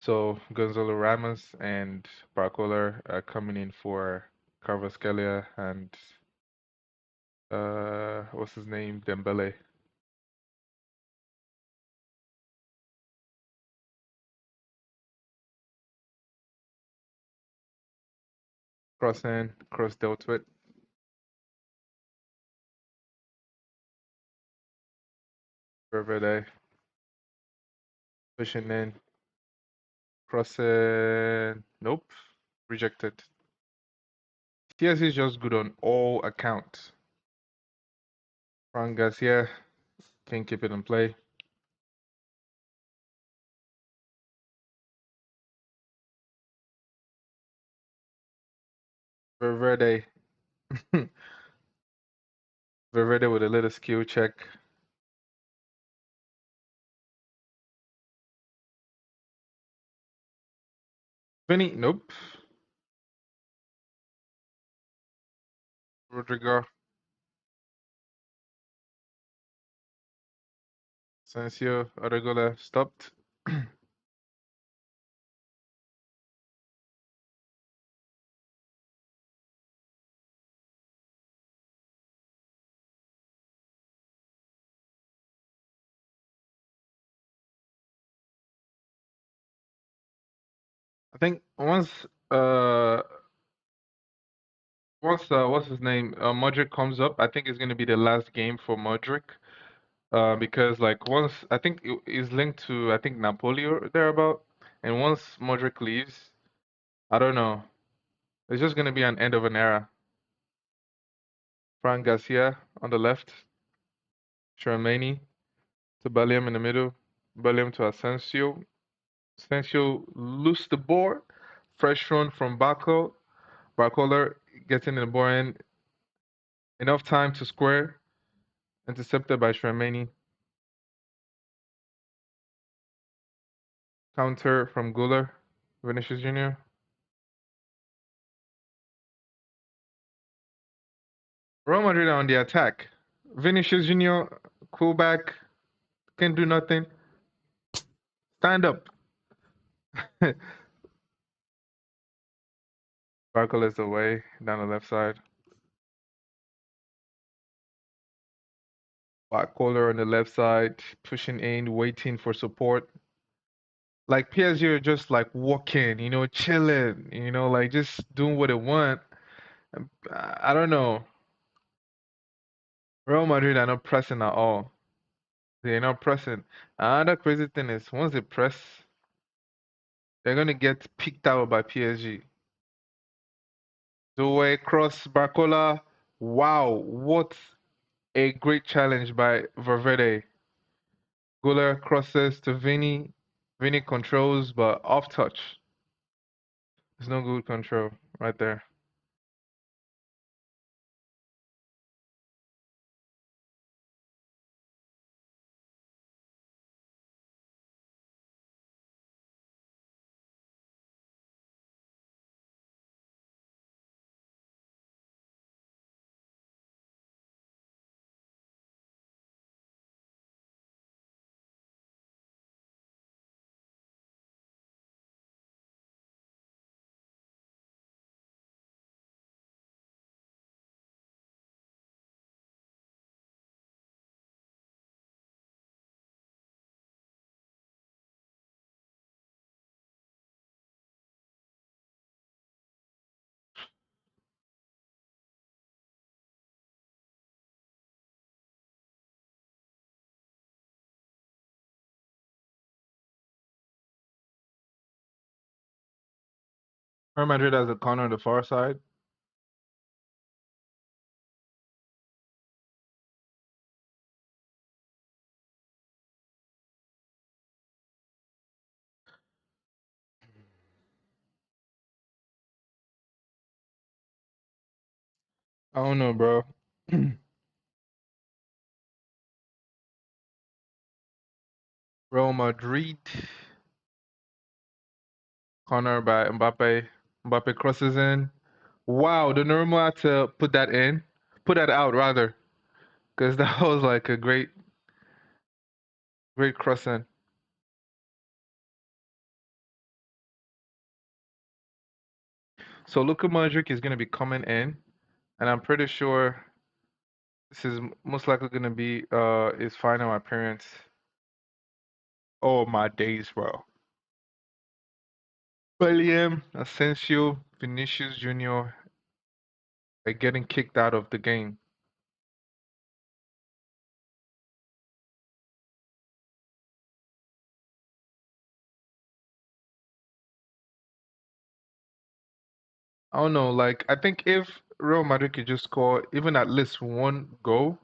So Gonzalo Ramos and Barcola are coming in for Kvaratskhelia and what's his name? Dembele. Cross in, cross dealt with. Valverde pushing in, crossing. Nope, rejected. PSG is just good on all accounts. Fran Garcia can keep it in play. Valverde, Valverde with a little skill check. Vinny, nope. Rodrigo, Sancio, Aragola stopped. I think once what's his name? Modric comes up, I think it's gonna be the last game for Modric. Because like once I think it is linked to I think Napoli or thereabout, and once Modric leaves, I don't know. It's just gonna be an end of an era. Fran Garcia on the left, Tchouaméni to Bellingham in the middle, Bellingham to Asensio. Asensio loose the ball, fresh run from Barco. Barcola getting in the ball in enough time to square, intercepted by Tchouaméni. Counter from Guller, Vinicius Jr. Real Madrid are on the attack. Vinicius Jr. Fullback can do nothing. Stand up. Barkel is away down the left side. Backcoller on the left side, pushing in, waiting for support. Like PSG are just like walking, chilling, like just doing what they want. I don't know. Real Madrid are not pressing at all. They're not pressing. Another crazy thing is once they press, they're gonna get picked out by PSG. Doué cross Barcola. Wow, what a great challenge by Valverde. Guller crosses to Vini. Vini controls, but off touch. There's no good control right there. Real Madrid has a corner on the far side. I don't know, bro. Real Madrid. Corner by Mbappe. Mbappe crosses in. Wow, the Donnarumma had to put that in. Put that out rather. Because that was like a great cross in. So Luka Modric is gonna be coming in, and I'm pretty sure this is most likely gonna be his final appearance. Oh my days, bro. William, Asensio, Vinicius Jr. are getting kicked out of the game. I don't know, like I think if Real Madrid could just score even at least one goal,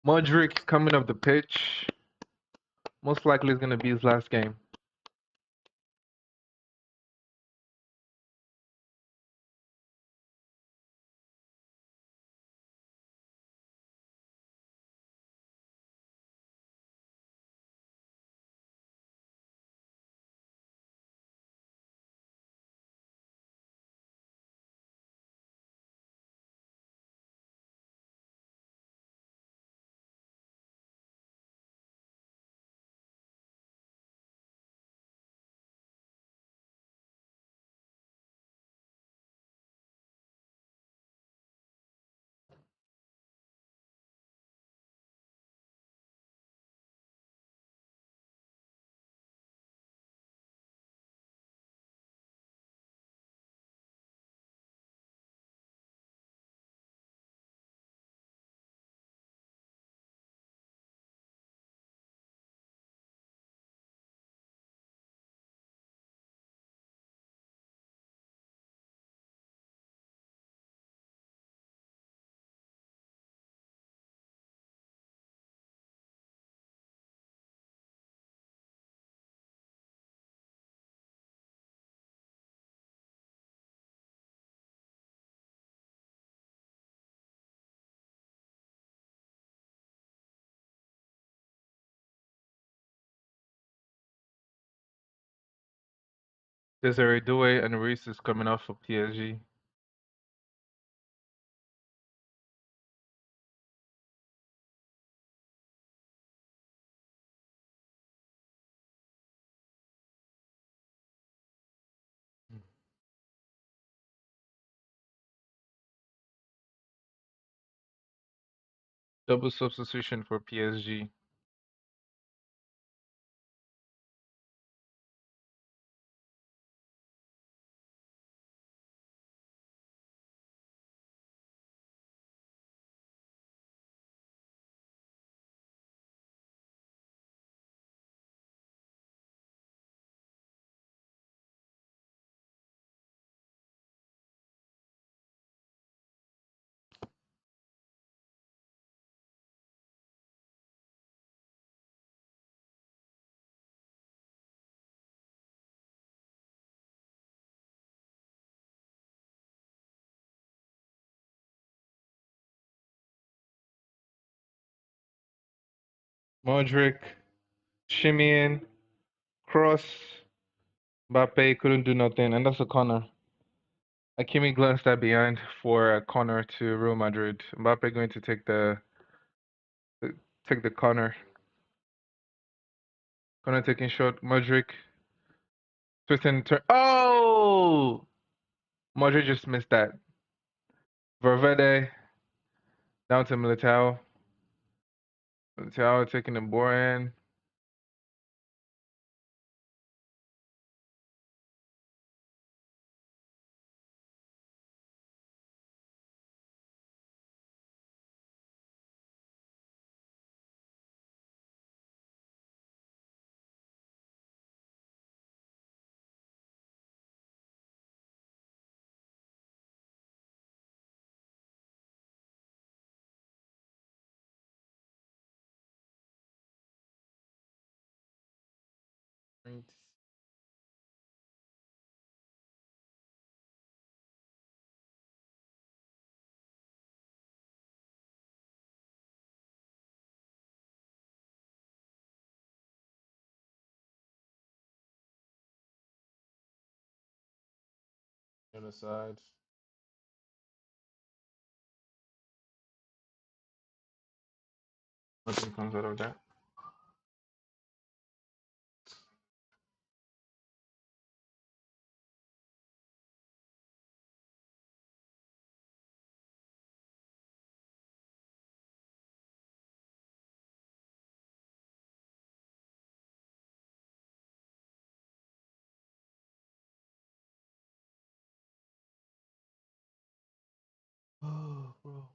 Modric coming up the pitch, most likely is gonna be his last game. Desiree Doué and Reese is coming off for PSG. Double substitution for PSG. Modric, shimmy in, cross. Mbappe couldn't do nothing, and that's a corner. Hakimi glanced that behind for a corner to Real Madrid. Mbappe going to take the corner. Corner taking shot. Modric twisting turn. Oh! Modric just missed that. Valverde down to Militao. Militao taking the ball in. On the side. Nothing comes out of that. Oh, bro.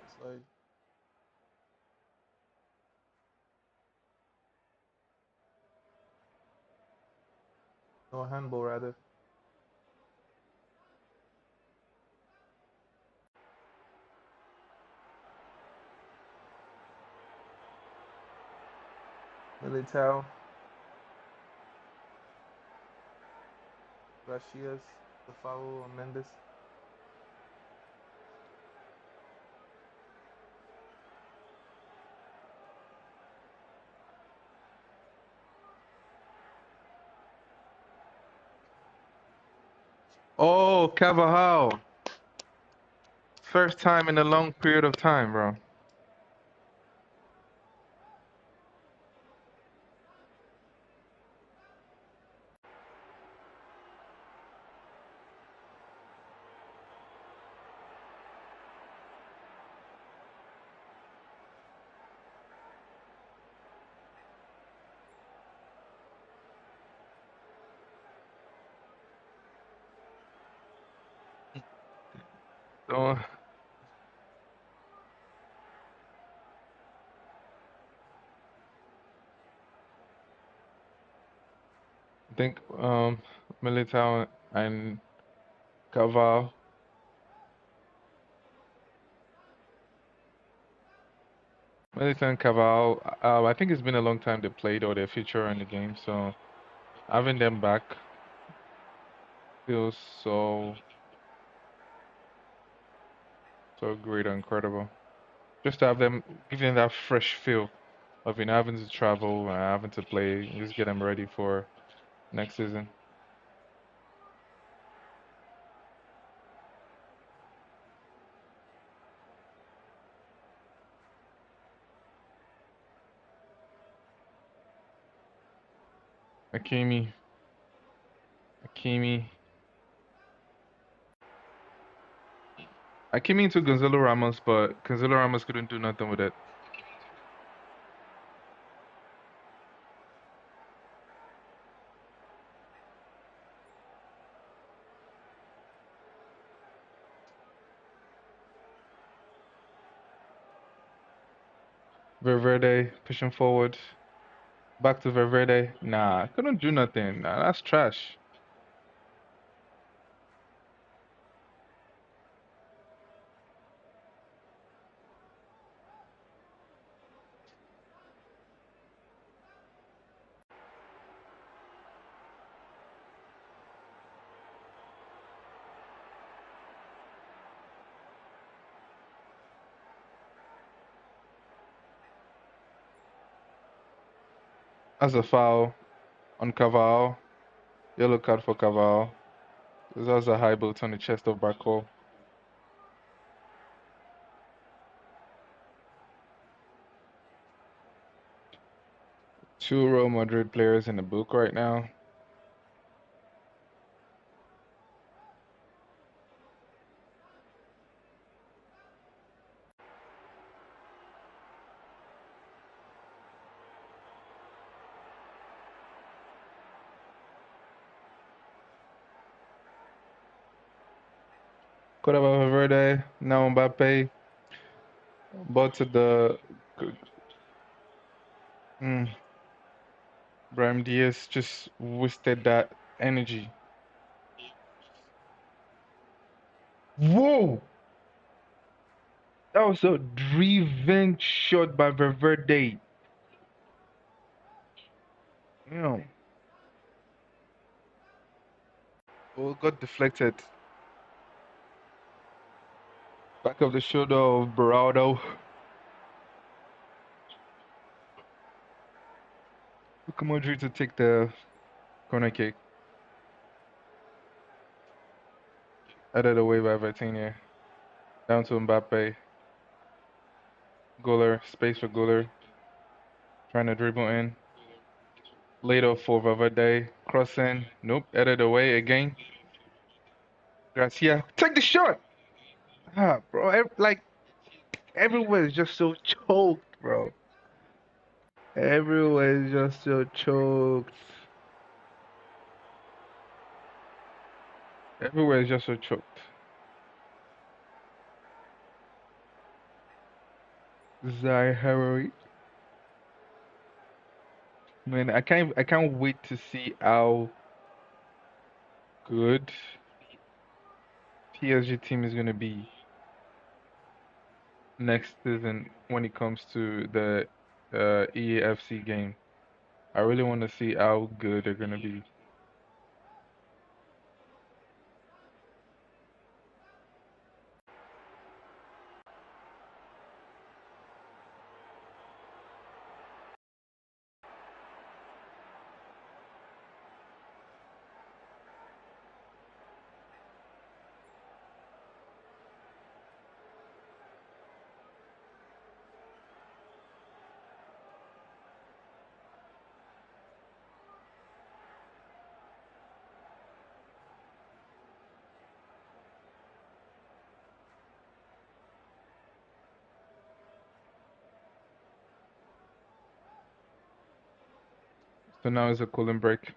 It's like no handball rather. Militao, Gracias, the foul on Mendes. Oh, Carvajal. First time in a long period of time, bro. So I think Militao and Carvajal. Militao and Carvajal. I think it's been a long time they played or they feature in the game, so having them back feels so great and incredible. Just to have them giving that fresh feel of having to travel and having to play, just get them ready for next season. Akimi, Akimi, Akimi into Gonzalo Ramos, but Gonzalo Ramos couldn't do nothing with it. Valverde pushing forward, back to Valverde. Nah, couldn't do nothing. Nah, that's trash. That's a foul on Cavall. Yellow card for Cavall. That's a high boot on the chest of Barco. Two Real Madrid players in the book right now. Could have Valverde, now Mbappe, but the mm, Brahim Diaz just wasted that energy. Whoa! That was a driven shot by Valverde. You know, oh, got deflected. Back of the shoulder of Beraldo. Look at Madrid to take the corner kick. Headed away by Vitinha. Down to Mbappe. Goaler, space for Goaler. Trying to dribble in. Later for Valverde. Crossing. Nope. Headed away again. Garcia. Take the shot! Ah, bro. Like, everywhere is just so choked, bro. Everywhere is just so choked. Everywhere is just so choked. Zaire. Man, I can't wait to see how good PSG team is gonna be next season when it comes to the EAFC game. I really want to see how good they're gonna be. So now it's a cooling break.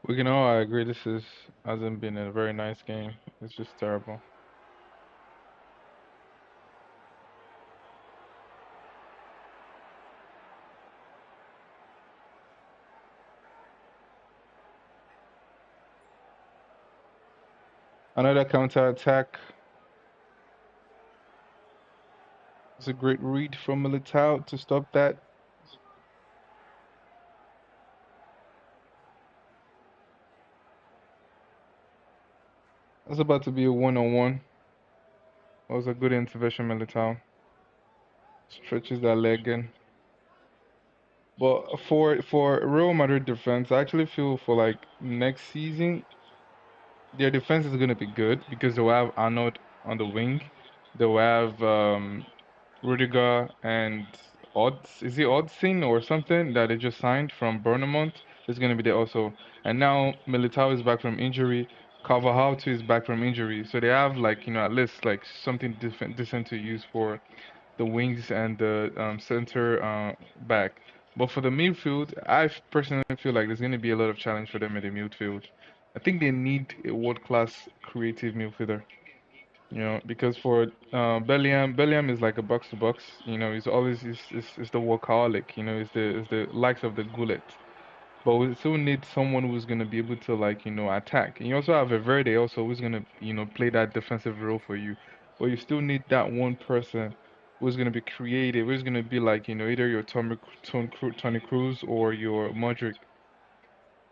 We can all agree this is hasn't been a very nice game. It's just terrible. Another counter attack. It's a great read from Militao to stop that. It's about to be a one-on-one. That was a good intervention, Militao. Stretches that leg in. But for Real Madrid defense, I actually feel for like next season, their defense is gonna be good because they'll have Arnold on the wing. They'll have Rudiger and Odds. Is he Oddsin or something that they just signed from Bournemouth? Is gonna be there also. And now Militao is back from injury. Carvajal too is back from injury. So they have like at least like something different decent to use for the wings and the center back. But for the midfield, personally feel like there's going to be a lot of challenge for them in the midfield. I think they need a world-class creative midfielder, because for Bellingham is like a box to box. He's always is the workaholic. Is the likes of the Gullet. But we still need someone who's gonna be able to like attack. And you also have a Verde also who's gonna play that defensive role for you. But you still need that one person who's gonna be creative, who's gonna be like either your Tony Cruz or your Modric.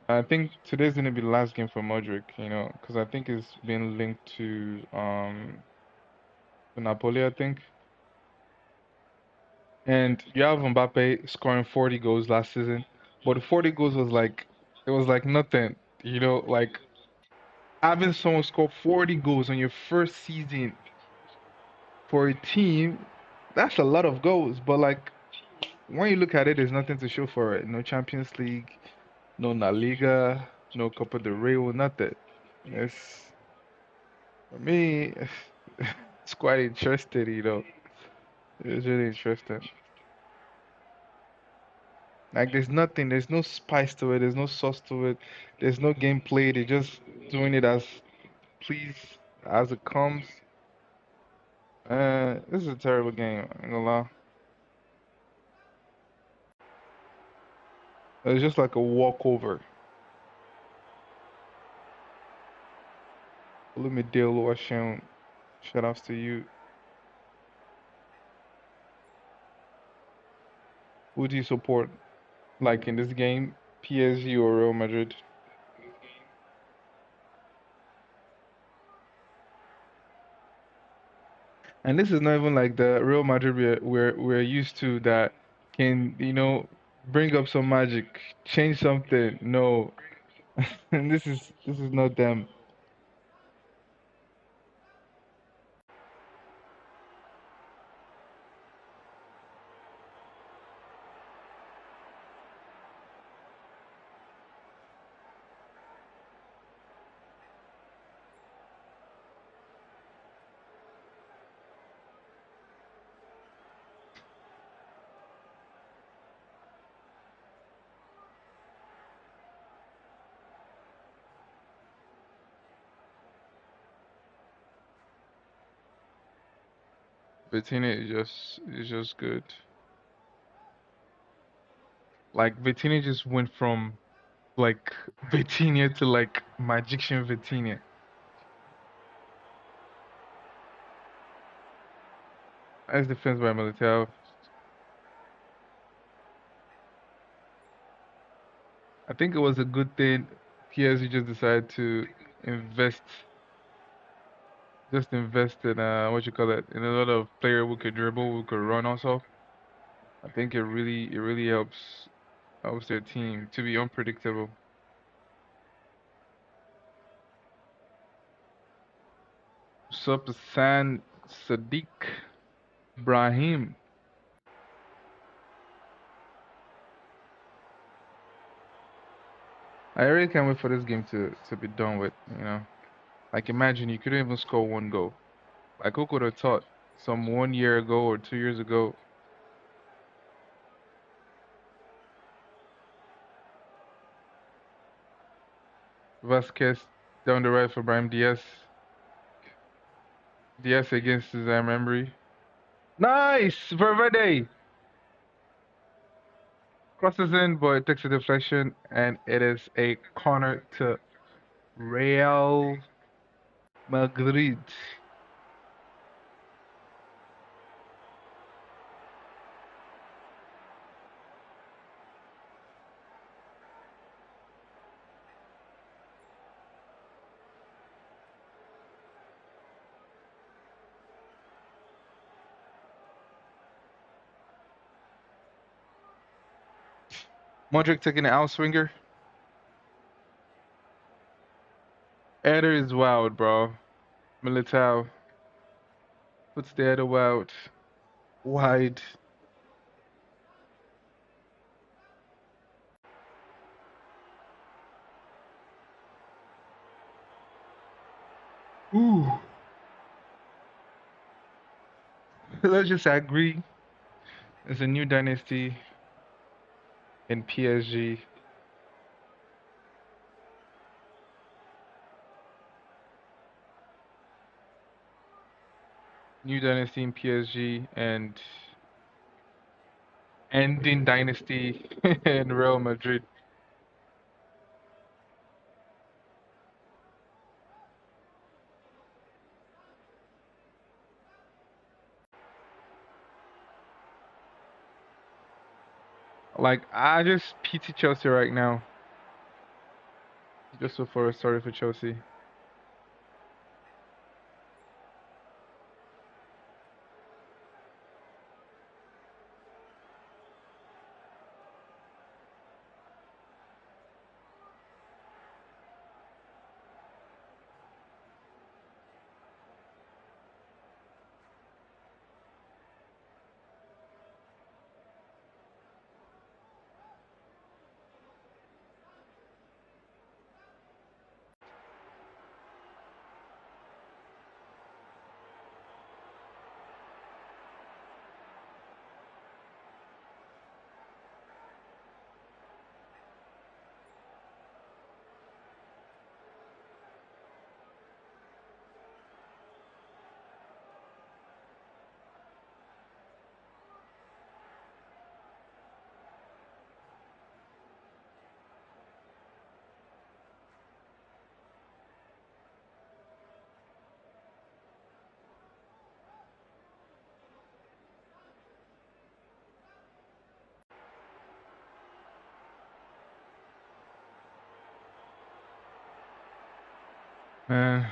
I think today's gonna be the last game for Modric, because I think it's been linked to Napoli, I think. And you have Mbappe scoring 40 goals last season, but the 40 goals was like it was like nothing, like having someone score 40 goals on your first season for a team, that's a lot of goals. But like when you look at it, there's nothing to show for it. No Champions League, no La Liga, no Copa del Rey, nothing. It's for me, it's quite interesting. It's really interesting. Like there's nothing, there's no spice to it, there's no sauce to it, there's no gameplay. They're just doing it as please as it comes. This is a terrible game. I'm gonna lie. It's just like a walkover. Olumide Oluwaseun, shout outs to you. Who do you support? Like in this game, PSG or Real Madrid? And this is not even like the Real Madrid we're used to that can bring up some magic, change something. No, and this is not them. Vitinha is just good. Like Vitinha just went from like Vitinha to like Magician Vitinha. As defense by Militao. I think it was a good thing PSG just decided to invest invest in what you call it, in a lot of player who could dribble, who could run also. I think it really helps their team to be unpredictable. Sup San Sadiq Brahim. I really can't wait for this game to be done with. Like imagine you couldn't even score one goal. Like who could have thought some 1 year ago or 2 years ago. Vasquez down the right for Brahim Diaz. Diaz against Zam Emery. Nice! Valverde crosses in, but it takes a deflection, and it is a corner to Real Madrid. Modric taking an outswinger. Header is wild, bro. Militao puts the header wild. Wide. Ooh. Let's just agree. There's a new dynasty in PSG. New dynasty in PSG and ending dynasty in Real Madrid. Like I just pity Chelsea right now. Just so for sorry for Chelsea. Man,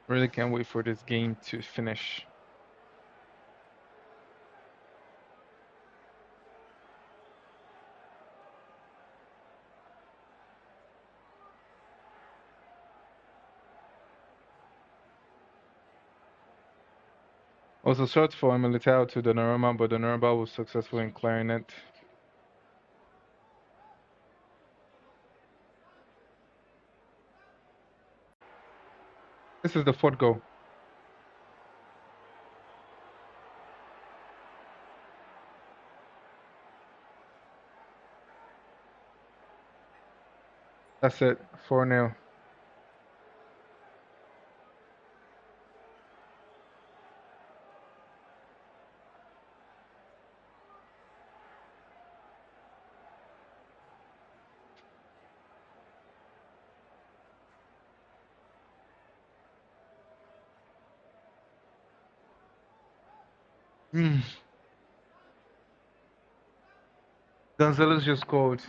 really can't wait for this game to finish. Also shots for Militao to Donnarumma, but Donnarumma was successful in clearing it. This is the fourth goal. That's it. 4-0. Mm. Gonzalez just scored.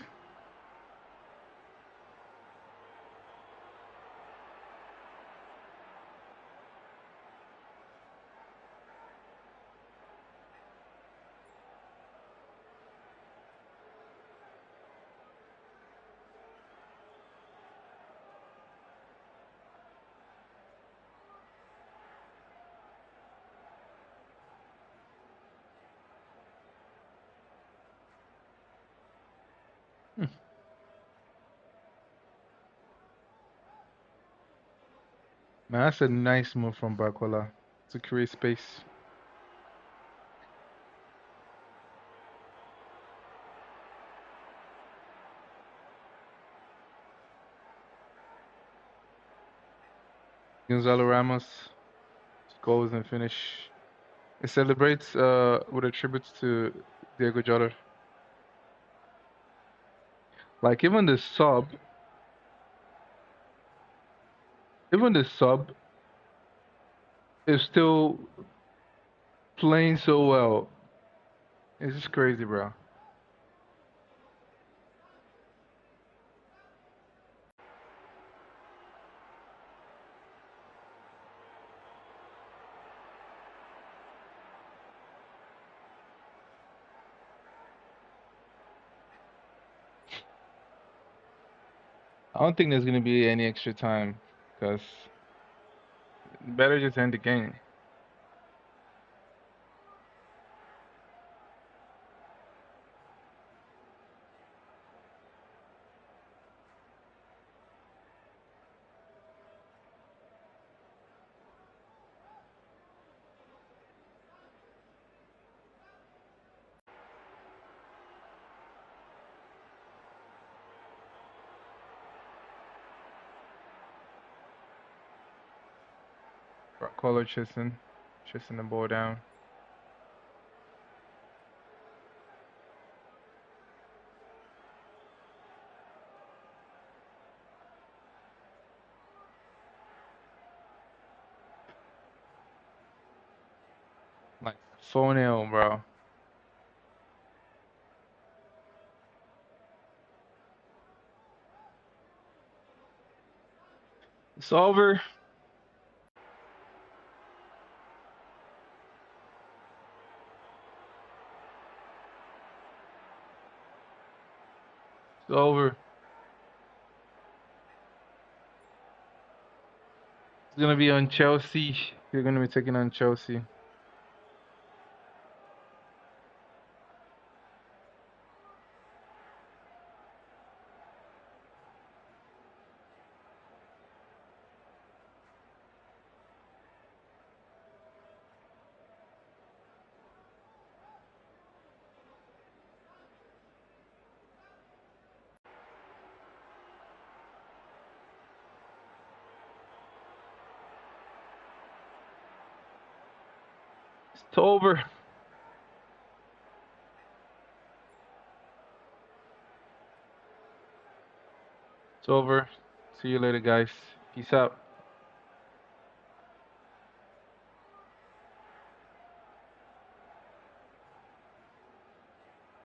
Mm. Man, that's a nice move from Barcola to create space. Gonzalo Ramos goes and finish. It celebrates with a tribute to Diego Jota. Like even the sub is still playing so well. It's just crazy, bro. I don't think there's gonna be any extra time because better just end the game. Caller chasing the ball down. Like 4-0, bro. It's over. It's over. It's gonna be on Chelsea. You're gonna be taking on Chelsea. It's over. It's over. See you later, guys. Peace out.